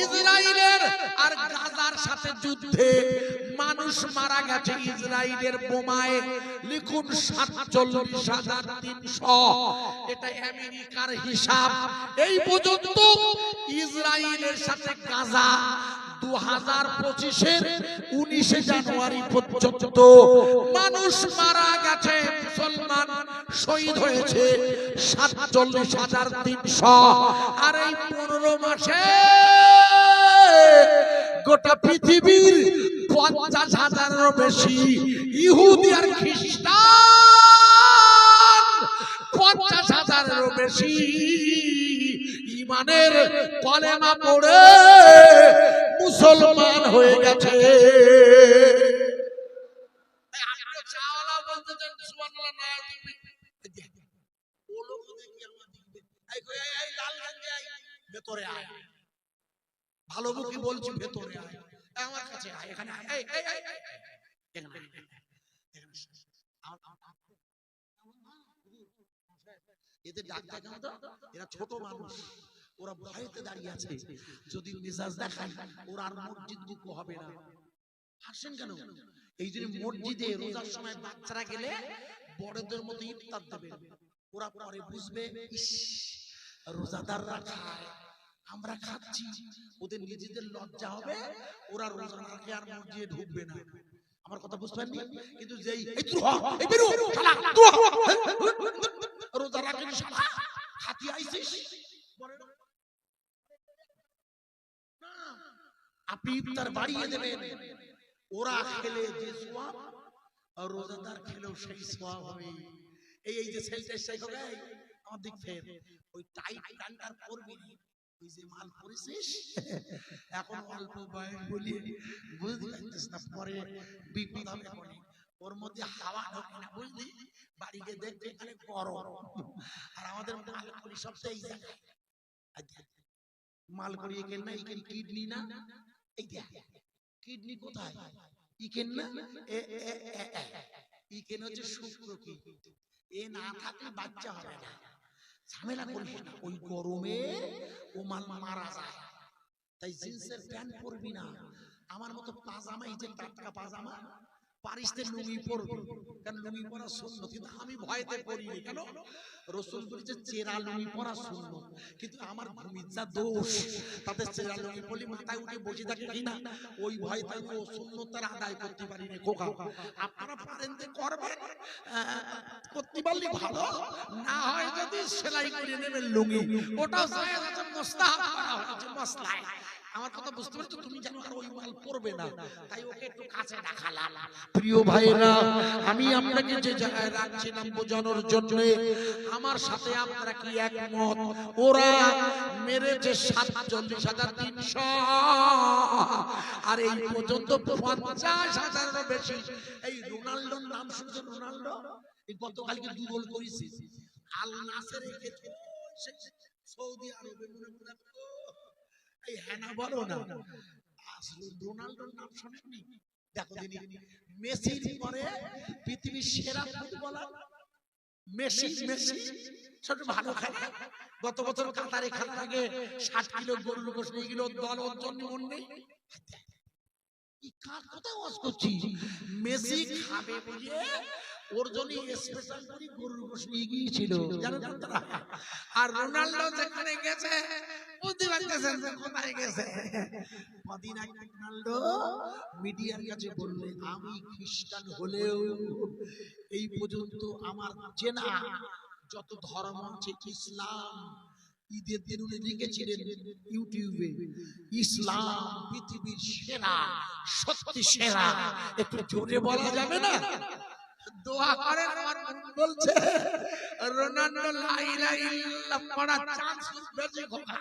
ইসরায়েলের আর গাজার সাথে যুদ্ধে মানুষ মারা গেছে ইসরায়েলের বোমায়, লিখুন 47,300। এটা আমেরিকার হিসাব। এই পর্যন্ত ইসরায়েলের সাথে গাজা 2025-এর 19শে জানুয়ারি পর্যন্ত মানুষ মারা গেছে, মুসলমান শহীদ হয়েছে 47,300। আর এই 15 মাসে গোটা পৃথিবীর 50,000-এরও বেশি ইহুদি আর খ্রিস্টান, 50,000-এরও বেশি ইমানের কলেমা পড়ে মুসলমান হয়ে গেছে। ভেতরে আয়, ভালো মুখে বলছি, ভেতরে আয়, আমার কাছে আয়, এখানে আয়, এদের ডাক্তার কেন তো? এরা ছোট মানুষ, ওরা ভয়তে দাঁড়িয়ে আছে, যদি মেজাজ দেখায় ওরা আর মসজিদ মুখো হবে না। হাসেন কেন? এই জন্য মসজিদে রোজার সময় বাচ্চারা গেলে বড়দের মতো ইফতার দেবে, ওরা পরে বুঝবে ইস রোজাদাররা খায় আমরা খাচ্ছি, ওদের নিজেদের লজ্জা হবে, ওরা রোজা রাখে আর মসজিদে ঢুকবে না। আমার কথা বুঝতে পারেননি? কিন্তু যেই রোজা রাখেন শালা খাতি আইছিস, আপনি ইফতার বাড়িয়ে দেবেন, ওরা খেলে যে সওয়াব আর রোজাদার খেলেও সেই সওয়াব হবে। এই যে সেলটা শেখ হবে আমার দিক ফের ওই টাইট প্যান্টার পরবি, ওই যে মাল পরেছিস এখন অল্প বয়স বলি বুঝতে পারছিস না, পরে বিপদ হবে বলে ওর মধ্যে হাওয়া ঢোকে না, বুঝলি? বাড়িতে দেখবে এখানে গরম, আর আমাদের মাল করি সবচেয়ে এই জায়গায় মাল করি এখানে না, এখানে কিডনি না, এই দেখ কিডনি কোথায়, ইকেন না ইকেন হচ্ছে শুক্র কিডনি, এ না থাকলে বাচ্চা হবে না। ঝামেলা করিস না, ওই গরমে ও মাল মারা যায়। তাই জিন্সের প্যান্ট পরবি না, আমার মতো পাজামা, এই যে টাটকা পাজামা পারিসতে লুঙ্গি পরবি, কারণ লুঙ্গি পরা সুন্নত, কিন্তু আমি ভয়তে পরিনি। কেন? রাসূল বলেছে চেরা লুঙ্গি পরা সুন্নত, কিন্তু আমার ভূমির যা দোষ, তাতে চেরা লুঙ্গি পরলে মাথায় উঠে বসে থাকে কিনা ওই ভয়তে আমি ও সুন্নতটা আদায় করতে পারিনি। খোকা আপনারা পারেন যে করবেন, করতে পারলে ভালো, না হয় যদি সেলাই করে নেবেন লুঙ্গি, ওটাও জায়েজ আছে, মুস্তাহাব করা হয়েছে মাসলায়। আমার কথা বুঝতে পারছো? তুমি জানো আর ওই মাল পরবে না, তাই ওকে একটু কাছে রাখালাম। প্রিয় ভাইরা, আমি আপনাকে যে জায়গায় রাখছিলাম বোঝানোর জন্য, আমার সাথে আপনারা কি একমত? ওরা মেরেছে 47,300, আর এই পর্যন্ত 50,000-এরও বেশি। এই রোনাল্ডোর নাম শুনছো? রোনাল্ডো এই গতকালকে 2 গোল করেছে আল নাসেরে ক্ষেত্রে, সৌদি আরবে। এই হ্যানা বলো না, আসলে রোনাল্ডোর নাম শুনেননি? দেখো দিনি, মেসির পরে পৃথিবীর সেরা ফুটবলার মেসি। মেসি ছোট ভালো খেলে, গত বছর কাতারে খেলা থেকে 60 কিলো গরুর গোশত নিয়ে গেল, দল ওর জন্য মন নেই। কোথায় ওয়াজ করছি? মেসি খাবে বলে ওর জন্য স্পেশাল করে গরুর গোশত নিয়ে গিয়েছিল, জানেন আপনারা? আর রোনাল্ডো যেখানে গেছে বুঝতে পারতেছেন যে কোথায় গেছে। কদিন আগে রোনাল্ডো মিডিয়ার কাছে বললেন, আমি খ্রিস্টান হলেও এই পর্যন্ত আমার চেনা যত ধর্ম আছে ইসলাম, ঈদের দিন উনি লিখেছিলেন ইউটিউবে, ইসলাম পৃথিবীর সেরা, সত্যি সেরা। একটু জোরে বলা যাবে না? দোয়া করে আমার বলছে রোনাল্ডো লা ইলাহা ইল্লাল্লাহ পড়ার চান্স বেশি হবে,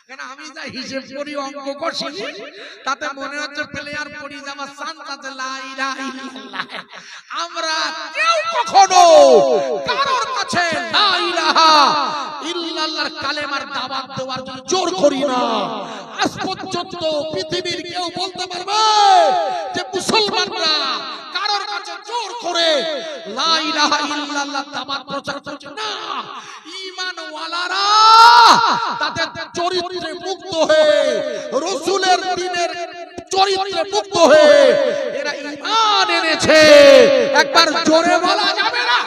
কারণ আমি যা হিসাব করি অঙ্ক কষি, তাতে মনে হচ্ছে প্লেয়ার পড়ি যাওয়ার চান্স আছে। লা ইলাহা ইল্লাল্লাহ আমরা কেউ কখনো কারোর কাছে লা ইলাহা ইল্লাল্লাহর কালেমার দাওয়াত দেওয়ার জন্য জোর করি না। আজ পর্যন্ত পৃথিবীর কেউ বলতে পারবে যে মুসলমানরা কারোর কাছে জোর করে লা ইলাহা ইল্লাল্লাহ দাওয়াত প্রচার করছে না। ঈমানওয়ালারা তাদের চরিত্রে মুক্ত হয়ে, রাসূলের দ্বীনের চরিত্রে মুক্ত হয়ে এরা ঈমান এনেছে। একবার জোরে বলা যাবে না?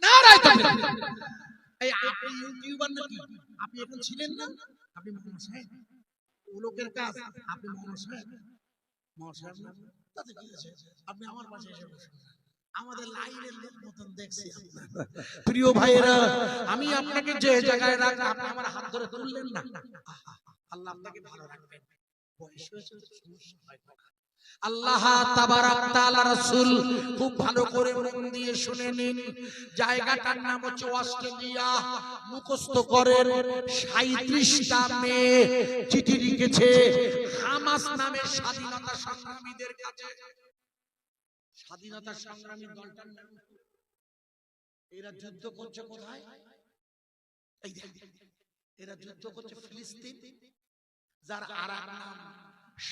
নারায়ে তাকবীর। এই আপনি ইউটিউবার নাকি? আপনি এখন ছিলেন না? আপনি মানুষ হ্যাঁ, ও লোকের কাজ, আপনি মানুষ হ্যাঁ, মানুষ না তাতে কি আছে? আপনি আমার পাশে এসে বসুন, আমাদের লাইনের লোক মতন দেখছি আপনার। প্রিয় ভাইরা, আমি আপনাকে যে জায়গায় রাখলাম, আপনি আমার হাত ধরে তুললেন না, আল্লাহ আপনাকে ভালো রাখবেন। বয়স হয়েছে তো সমস্যা হয় না। আল্লাহ তাবারাক তাআলা রাসূল খুব ভালো করে মন দিয়ে শুনে নিন। জায়গাটার নাম হচ্ছে অস্ট্রেলিয়া। মুখস্থ করেন, 37টা মেয়ে চিঠি লিখেছে হামাস নামের স্বাধীনতা সংগ্রামীদের কাছে। স্বাধীনতা সংগ্রামী দলটার নাম, এরা যুদ্ধ করছে কোথায়? এই এরা যুদ্ধ করছে ফিলিস্তিন, যার আরেক নাম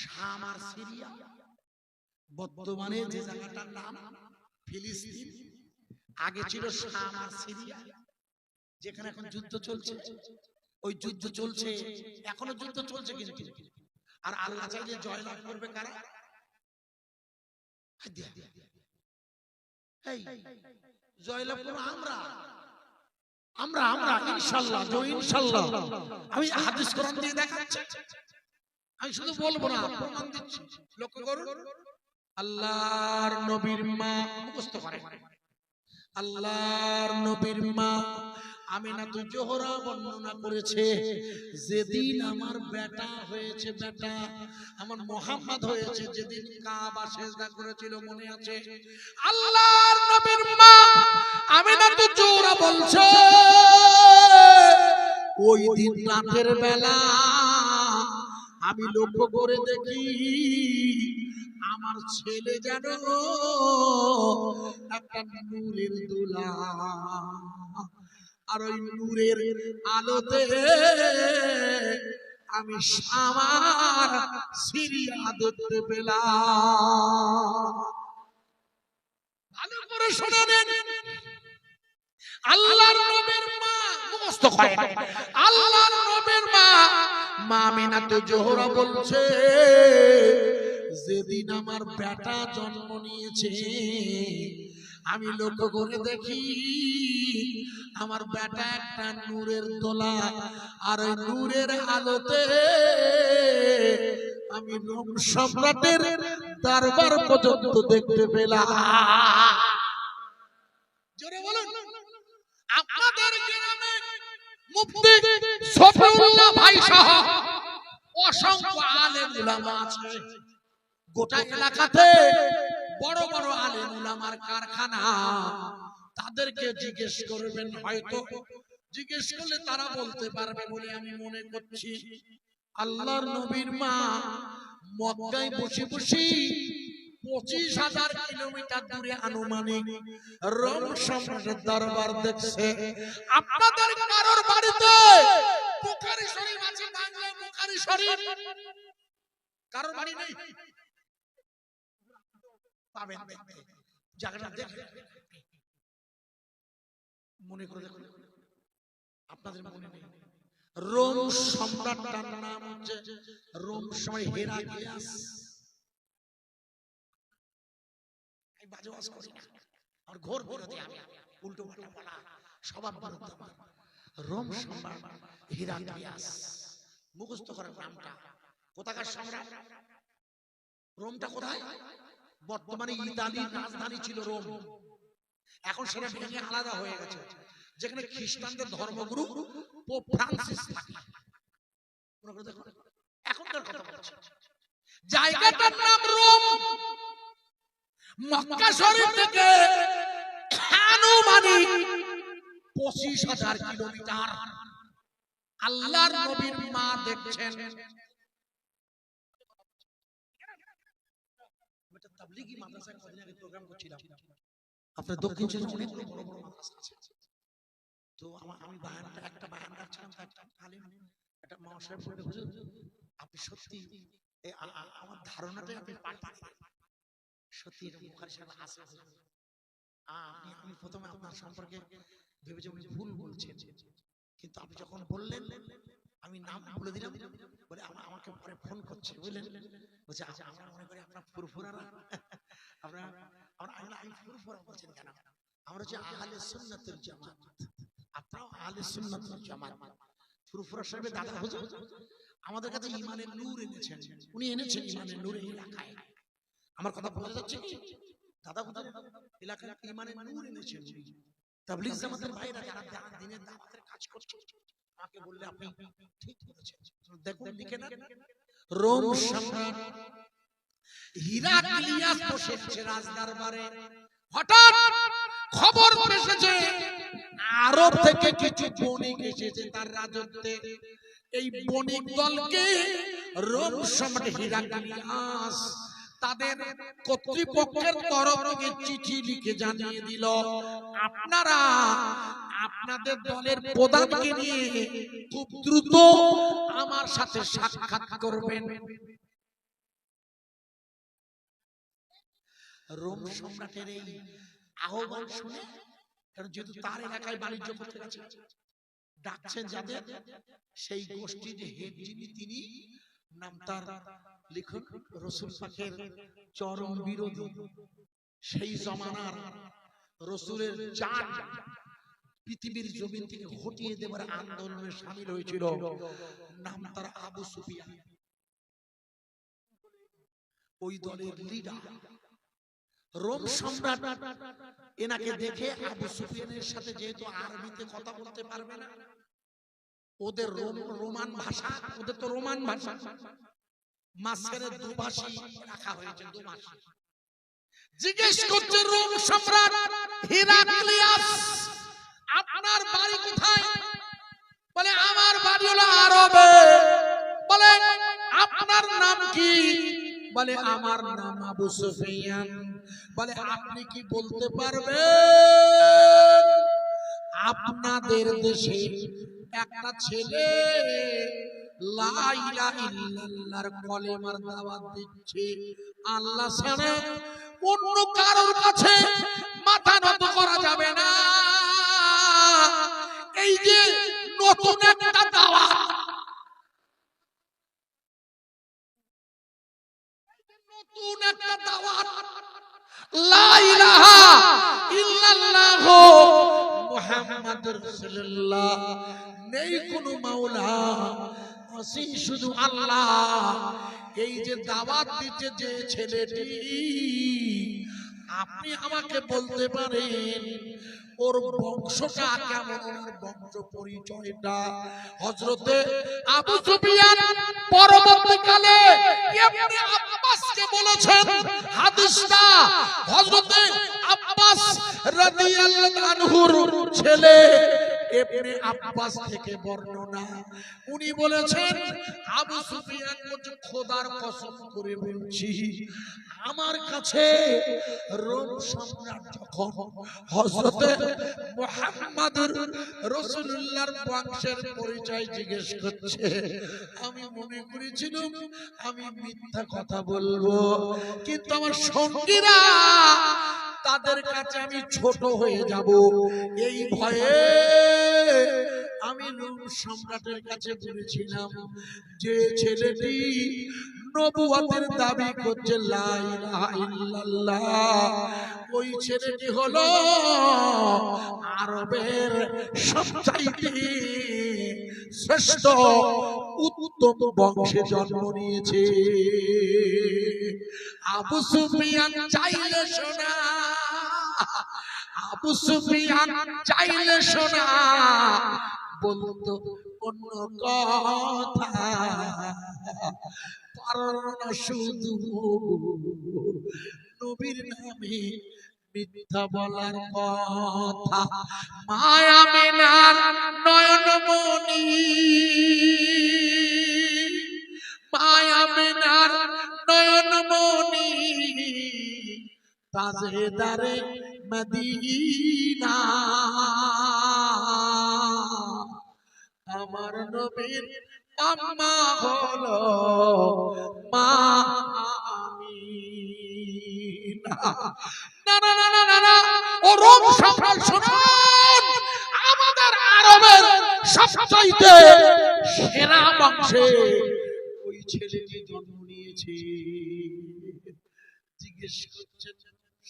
শাম আর সিরিয়া। বর্তমানে যে জায়গাটার নাম ফিলিস্তিন, আগে ছিল শাম আর সিরিয়া, যেখানে এখন যুদ্ধ চলছে। ওই যুদ্ধ চলছে, এখনো যুদ্ধ চলছে কিন্তু। আর আল্লাহ চাইলে জয়লাভ করবে কারা? এই জয়লাভ করবো আমরা আমরা আমরা ইনশাআল্লাহ, ইনশাআল্লাহ। আমি হাদিস কোরআন দিয়ে দেখাচ্ছি, আমি শুধু বলবো না, প্রমাণ দিচ্ছি। লক্ষ্য করুন, আল্লাহর নবীর মা, মুখস্থ করেন, আল্লাহর নবীর মা আমিনাতুল জোহরা বর্ণনা করেছে, যেদিন আমার বেটা হয়েছে, বেটা আমার মুহাম্মদ হয়েছে, যেদিন কাবা সিজদা করেছিল, মনে আছে? আল্লাহর নবীর মা আমিনাতুল জোহরা বলছে, ওই দিন রাতের বেলা আমি লক্ষ্য করে দেখি আমার ছেলে যেন একটা নূরের দোলা, আর ওই নূরের আলোতে আমি আমার সিরিয়া দেখতে পেলাম। ভালো করে শুনে নেন, আল্লাহর নবীর মা, মুখস্থ করেন, আল্লাহর নবীর মা আমিনাতুল জোহরা বলছে, যেদিন আমার বেটা জন্ম নিয়েছে আমি লক্ষ্য করে দেখি আমার বেটা একটা নূরের দোলা, আর ওই নূরের আলোতে আমি রোম সম্রাটের দরবার পর্যন্ত দেখতে পেলাম। জোরে বলুন। আপনাদের গ্রামে মুফতি শফিউল্লাহ ভাই সহ অসংখ্য আলেম উলামা আছে, গোটা এলাকাতে বড় বড় আলেম উলামার কারখানা। তাদেরকে জিজ্ঞেস করবেন, হয়তো জিজ্ঞেস করলে তারা বলতে পারবে বলে আমি মনে করছি। আল্লাহর নবীর মা মক্কায় বসে বসে 25,000 কিলোমিটার দূরে আনুমানিক রোম সম্রাটের দরবার দেখছে। আপনাদের কারোর বাড়িতে বুখারী শরীফ আছে? বাংলায় বুখারী শরীফ কারোর বাড়ি নেই? পাবেন, জায়গাটা দেখে মনে করে দেখুন, আপনাদের মনে নেই? রোম সম্রাটটার নাম হচ্ছে রোম সম্রাট হেরাক্লিয়াস। আমি বাজে ওয়াজ করি না, আর ঘোর বিরোধী আমি, উল্টো পাল্টা বলা স্বভাব বিরুদ্ধ আমার। রোম সম্রাট হেরাক্লিয়াস, মুখস্থ করার নামটা। কোথাকার সম্রাট? রোমটা কোথায়? বর্তমানে ইতালির রাজধানী ছিল রোম, এখন সেটা ভেঙে আলাদা হয়ে গেছে, যেখানে খ্রিস্টানদের ধর্মগুরু পোপ ফ্রান্সিস থাকে। এখনকার কথা বলছি, জায়গাটার নাম রোম। মক্কা শরীফ থেকে আনুমানিক 25,000 কিলোমিটার। আল্লাহর নবীর মা দেখছেন, তাবলীগী মাদ্রাসায় কদিন আগে প্রোগ্রাম করছিলাম, আপনার দক্ষিণ চীনে অনেক বড় বড় মাদ্রাসা আছে। তো আমি বায়ানটা একটা বায়ান রাখছিলাম, একটা আলেম একটা মহাশয় বলে, হুজুর আপনি সত্যি আমার ধারণাটাই আপনি পাল্টান, সত্যি বুখারী শরীফ আছে। আমি প্রথমে আপনার সম্পর্কে ভেবেছি উনি ভুল বলছেন, কিন্তু আপনি যখন বললেন আমি নাম বলে দিলাম, বলে আমাকে পরে ফোন করছে, বুঝলেন? বলছে আমরা মনে করি আপনার ফুরফুরারা, আমি ফুরফুরা বলছেন কেন? আমরা হচ্ছে আহলে সুন্নাতুল জামাত, আপনারাও আহলে সুন্নাতুল জামাত। ফুরফুরা সাহেবের দাদা হুজুর আমাদের কাছে ঈমানের নূর এনেছেন, উনি এনেছেন ঈমানের নূর এই এলাকায়। আমার কথা বোঝা যাচ্ছে কি? দাদা হুজুর এলাকায় ঈমানের নূর এনেছেন। তাবলীগ জামাতের ভাইরা যারা দিনের দাওয়াতের কাজ করছে, আমাকে বললে আপনি ঠিক বলেছেন। দেখুন লিখে না, রোম সম্রাট হিরাক্লিয়াস বসে আছে রাজদরবারে। হঠাৎ খবর এসেছে আরব থেকে কিছু বণিক এসেছে তার রাজত্বে। এই বণিক দলকে রোম সম্রাট হিরাক্লিয়াস তাদের কর্তৃপক্ষের তরফ থেকে চিঠি লিখে জানিয়ে দিল, আপনারা আপনাদের দলের প্রধানকে নিয়ে খুব দ্রুত আমার সাথে সাক্ষাৎ করবেন। রোম সম্রাটের এই আহ্বান শুনে, কারণ যেহেতু তার এলাকায় বাণিজ্য করতে গেছে, ডাকছেন যাদের, সেই গোষ্ঠীর হেড যিনি তিনি নাম তার লিখুন রাসূল পাকের চরম বিরোধী, সেই জমানার রাসূলের জান পৃথিবীর জমিন থেকে হটিয়ে দেবার আন্দোলনে শামিল হয়েছিল, নাম তার আবু সুফিয়ান। ওই দলের লিডার রোম সম্রাট এনাকে দেখে আবু সুফিয়ানের সাথে যেহেতু আরবিতে কথা বলতে পারবে না, ওদের রোমান ভাষা, ওদের তো রোমান ভাষা, মাঝখানে দুভাষী রাখা হয়েছে, দুভাষী। জিজ্ঞেস করছে রোম সম্রাট হিরাক্লিয়াস, আপনার বাড়ি কোথায়? বলে আমার বাড়ি হলো আরবে। বলে আপনার নাম কি? বলে আমার নাম আবু সুফিয়ান। বলে আপনি কি বলতে পারবেন আপনাদের দেশে একটা ছেলে লা ইলাহা ইল্লাল্লাহর কলেমার দাওয়াত দিচ্ছে, আল্লাহ ছাড়া অন্য কারোর কাছে মাথা নত করা যাবে না, এই যে নতুন একটা দাওয়াত, নতুন একটা দাওয়াত, লা ইলাহা ইল্লাল্লাহ মুহাম্মাদুর রাসূলুল্লাহ, নেই কোনো মাওলা, আসি শুধু আল্লাহ। এই যে দাওয়াত দিতে যে ছেলেটি, আপনি আমাকে বলতে পারেন ওর বংশটা কেমন, ওর বংশ পরিচয়টা? হযরতে আবু সুফিয়ান পরবর্তীকালে ইবনে আব্বাসকে বলেছেন হাদিসটা, হযরতে আব্বাস রাদিয়াল্লাহু আনহুর ছেলে ইবনে আব্বাস থেকে বর্ণনা। উনি বলেছেন আবু সুফিয়ান বলছে খোদার কসম করে বলছি, আমার কাছে রোম সম্রাট যখন হযরতে মুহাম্মদুর রাসূলুল্লাহর বংশের পরিচয় জিজ্ঞেস করছে, আমি মনে করেছিলাম আমি মিথ্যা কথা বলবো, কিন্তু আমার সঙ্গীরা তাদের কাছে আমি ছোট হয়ে যাব, এই ভয়ে আমি রোম সম্রাটের কাছে বলেছিলাম যে ছেলেটি নবুয়তের দাবি করছে লা ইলাহা ইল্লাল্লাহ, ওই ছেলেটি হলো আরবের সবচাইতে শ্রেষ্ঠ উত্তম বংশে জন্ম নিয়েছে। আবু সুফিয়ান চাইলে শোনা, আবু সুফিয়ান চাইলে শোনা, বলতো অন্য কথা, পারল না শুধু নবীর নামে মিথ্যা বলার কথা। মায়া মেনার নয়নমণি, মায়া মেনার নয়নমণি, তাজেদারে মদিনা, আমার নবীর আম্মা হলো মা আমিনা। না না না না না, ও রোম সম্রাট শুনুন, আমাদের আরবের সবচাইতে সেরা বংশে ওই ছেলেটি জন্ম নিয়েছে। জিজ্ঞেস করছেন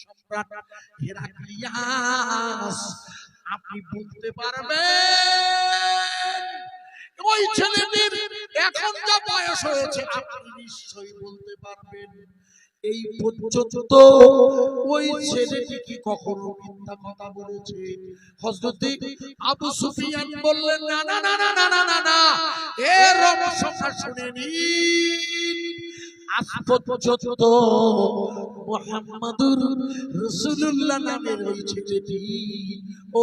সম্রাট হেরাক্লিয়াস, আপনি বলতে পারবেন ওই ছেলেটির এখন যা বয়স হয়েছে? আপনি নিশ্চয়ই বলতে পারবেন। এই পর্যন্ত ওই ছেলেটি কি কখনো মিথ্যা কথা বলেছে? হযরত আবু সুফিয়ান বললেন না না না না না না না, এর রহস্যটা শুনে নিন। আজ পর্যন্ত মুহাম্মাদুর রাসূলুল্লাহ নামের ওই ছেলেটি, ও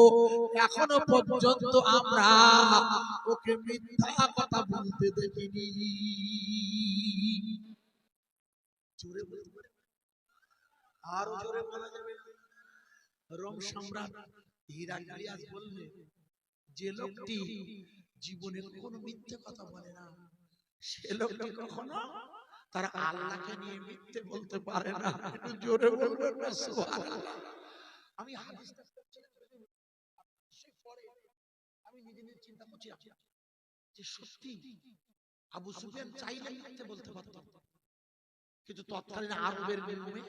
এখনো পর্যন্ত আমরা ওকে মিথ্যা কথা বলতে দেখিনি। জোরে বলতে, আরো জোরে বলা যাবে। রোম সম্রাট হিরাক্লিয়াস বললেন, যে লোকটি জীবনে কোনো মিথ্যে কথা বলে না, সে লোকটি কখনো তার আল্লাহকে নিয়ে মিথ্যে বলতে পারে না। একটু জোরে বলবেন না সুবহানাল্লাহ। আমি হাদিসটা পড়ে আমি দিনের চিন্তা করছি যে সত্যি আবু সুফিয়ান চাইলে মিথ্যে বলতে পারত, কিন্তু তৎকালীন আরবের নিয়মে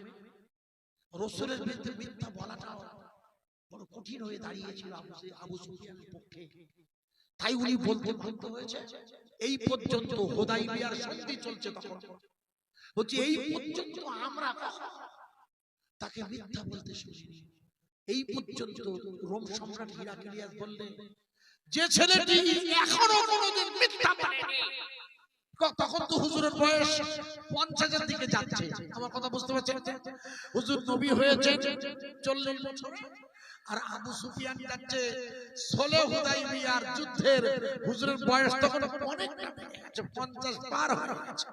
রাসূলের বিরুদ্ধে মিথ্যা বলাটা বড় কঠিন হয়ে দাঁড়িয়েছিল আবু সুফিয়ানের পক্ষে। তাই উনি বলতে বাধ্য হয়েছে। এই পর্যন্ত হুদাইবিয়ার সন্ধি চলছে, তখন বলছি এই পর্যন্ত আমরা তাকে মিথ্যা বলতে শুনিনি। এই পর্যন্ত রোম সম্রাট হিরাক্লিয়াস বললেন, যে ছেলেটি এখনো কোনোদিন মিথ্যা বলেনি, তখন তো হুজুরের বয়স 50-এর দিকে যাচ্ছে। আমার কথা বুঝতে পারছেন? হুজুর নবী হয়েছে 40 বছর, আর আবু সুফিয়ান যাচ্ছে ষোলো হুদাইবিয়ার যুদ্ধের। হুজুরের বয়স তখন অনেকটা বেড়ে গেছে, 50 পার হয়ে গেছে।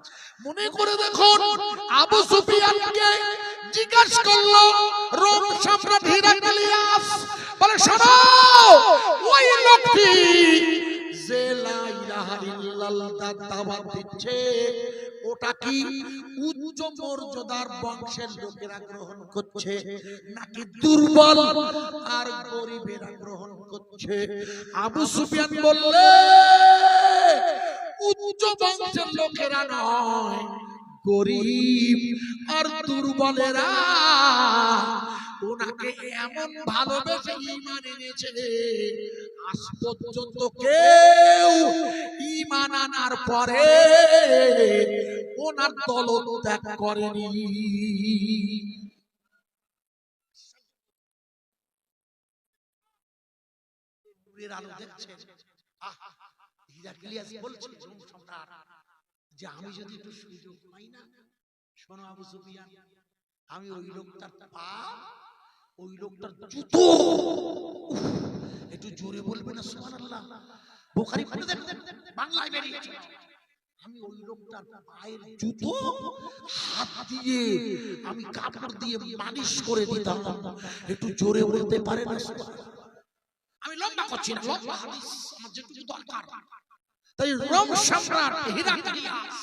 মনে করে দেখুন, আবু সুফিয়ানকে জিজ্ঞাসা করলো রোম সম্রাট হিরাক্লিয়াস, বলে শোনো, ওই লোকটি যে লা ইলাহা ইল্লাল্লাহ দাওয়াত দিচ্ছে, ওটা কি উচ্চ মর্যাদার বংশের লোকেরা গ্রহণ করছে নাকি দুর্বল আর গরিবেরা গ্রহণ করছে? আবু সুফিয়ান বললে উচ্চ বংশের লোকেরা নয়, গরিব আর দুর্বলেরা ওনাকে এমন ভালোবেসে ঈমান এনেছে, আজ পর্যন্ত কেউ ঈমান আনার পরে ওনার দৌলত ত্যাগ করেনি। নূরের আলো দেখছেন। হিরাক্লিয়াস বলছে রোম সম্রাট যে আমি যদি একটু সুযোগ পাই না, শোনো আবু সুফিয়ান, আমি ওই লোকটার পা, ওই লোকটার জুতো, একটু জোরে বলবে না সুবহানাল্লাহ? বুখারী পড়ে দেখেন, বাংলায় বেরিয়েছে, আমি ওই লোকটার পায়ের জুতো হাত দিয়ে আমি কাপড় দিয়ে মালিশ করে দিতাম। একটু জোরে বলতে পারে না সুবহানাল্লাহ? আমি লম্বা করছি না, লম্বা হাদিস আমার যেটুকু দরকার। তাই রোম সম্রাট হিরাক্লিয়াস,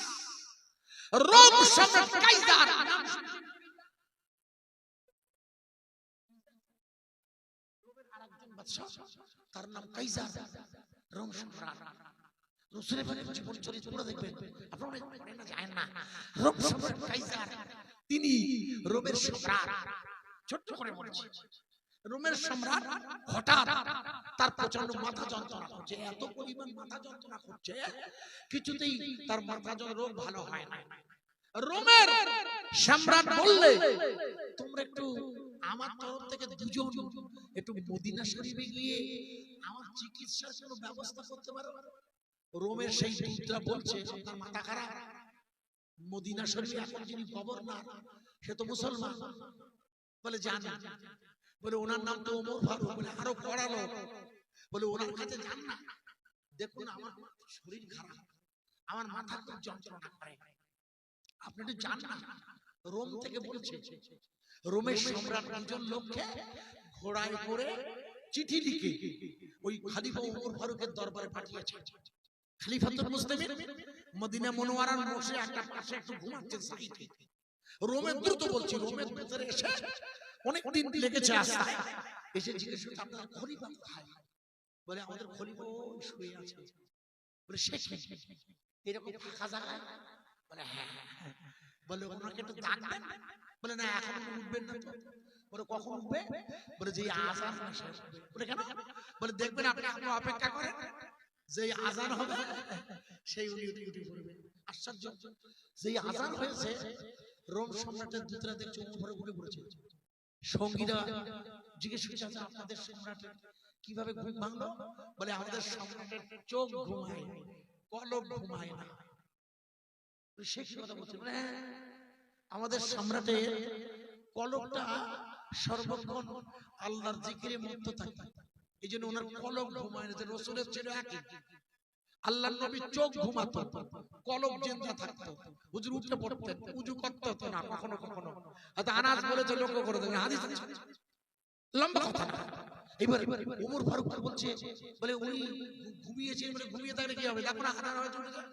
রোম সম্রাট কাইজার, তার নাম কাইজার, রোম সম্রাট। রাসূলের জীবন চরিত্র দেখবেন আপনারা, পড়ে না যায় না। রোম সম্রাট কাইজার, তিনি রোমের সম্রাট। ছোট্ট করে বলছি, রোমের সম্রাট হঠাৎ তার প্রচন্ড মাথা যন্ত্রণা করছে, এত পরিমাণ মাথা যন্ত্রণা করছে, কিছুতেই তার মাথা যন্ত্রণা রোগ ভালো হয় না। রোমের সম্রাট বললে, তোমরা একটু আমার তরফ থেকে দুজন একটু মদিনা শরীফে গিয়ে আমার চিকিৎসার কোনো ব্যবস্থা করতে পারো? রোমের সেই দূতরা বলছে, আপনার মাথা খারাপ, মদিনা শরীফে এখন যিনি গভর্নর সে তো মুসলমান। বলে জানি, বলে ওনার নাম তো ওমর ফারুক, বলে আরো পড়ালো, বলে ওনার কাছে যান না, দেখুন আমার শরীর খারাপ, আমার মাথা খুব যন্ত্রণা করে, আপনি একটু যান না। রোম থেকে বলছে, রোমের সম্রাট দুজন লোককে ঘোড়ায় করে চিঠি লিখে ওই খলিফা ওমর ফারুকের দরবারে পাঠিয়েছে। খলিফাতুল মুসলিমিন মদিনা মুনাওয়ারার বসে একটা পাশে একটু ঘুমাচ্ছেন সাইডে। রোমের দ্রুত বলছি, রোমের ভিতরে এসে অনেক দিন লেগেছে আসতে, এসে জিজ্ঞেস করছে আপনার খলিফা কোথায়? বলে আমাদের খলিফা শুয়ে আছে। বলে সে এরকম ফাঁকা জায়গায়? বলে হ্যাঁ। বলে ওনাকে একটু ডাকবেন? বলে না, এখন উঠবেন না। বলে কখন উঠবে? বলে যে আযান শেষ হবে। বলে কেন? বলে দেখবেন আপনি এখন অপেক্ষা করেন, যে আযান হবে সেই উনি উঠে পড়বেন। আশ্চর্য, যেই আযান হয়েছে রোম সম্রাটের দূতরা দেখছে ওমর উঠে পড়েছে। সঙ্গীরা জিজ্ঞেস করছে, আপনাদের সম্রাটের কিভাবে ঘুম ভাঙলো? বলে আমাদের সম্রাটের চোখ ঘুমায়, কলব ঘুমায় না। সে কি কথা বলছে? আমাদের সম্রাটের কলবটা সর্বক্ষণ আল্লাহর জিকিরে মত্ত থাকে, এই জন্য ওনার কলব ঘুমায় না। রাসূলের ছিল একই, আল্লাহর নবী চোখ ঘুমাতো, কলব জিন্দা থাকতো। হুজুর উঠে পড়তেন, উযু করতে হতো না কখনো কখনো। হয়তো আনাস বলেছে, লক্ষ্য করে দেখেন হাদিস লম্বা কথা না। এবার ওমর ফারুক বলছে, বলে উনি ঘুমিয়েছেন, বলে ঘুমিয়ে থাকলে কি হবে? দেখো না আনার হয়ে চলে যায়।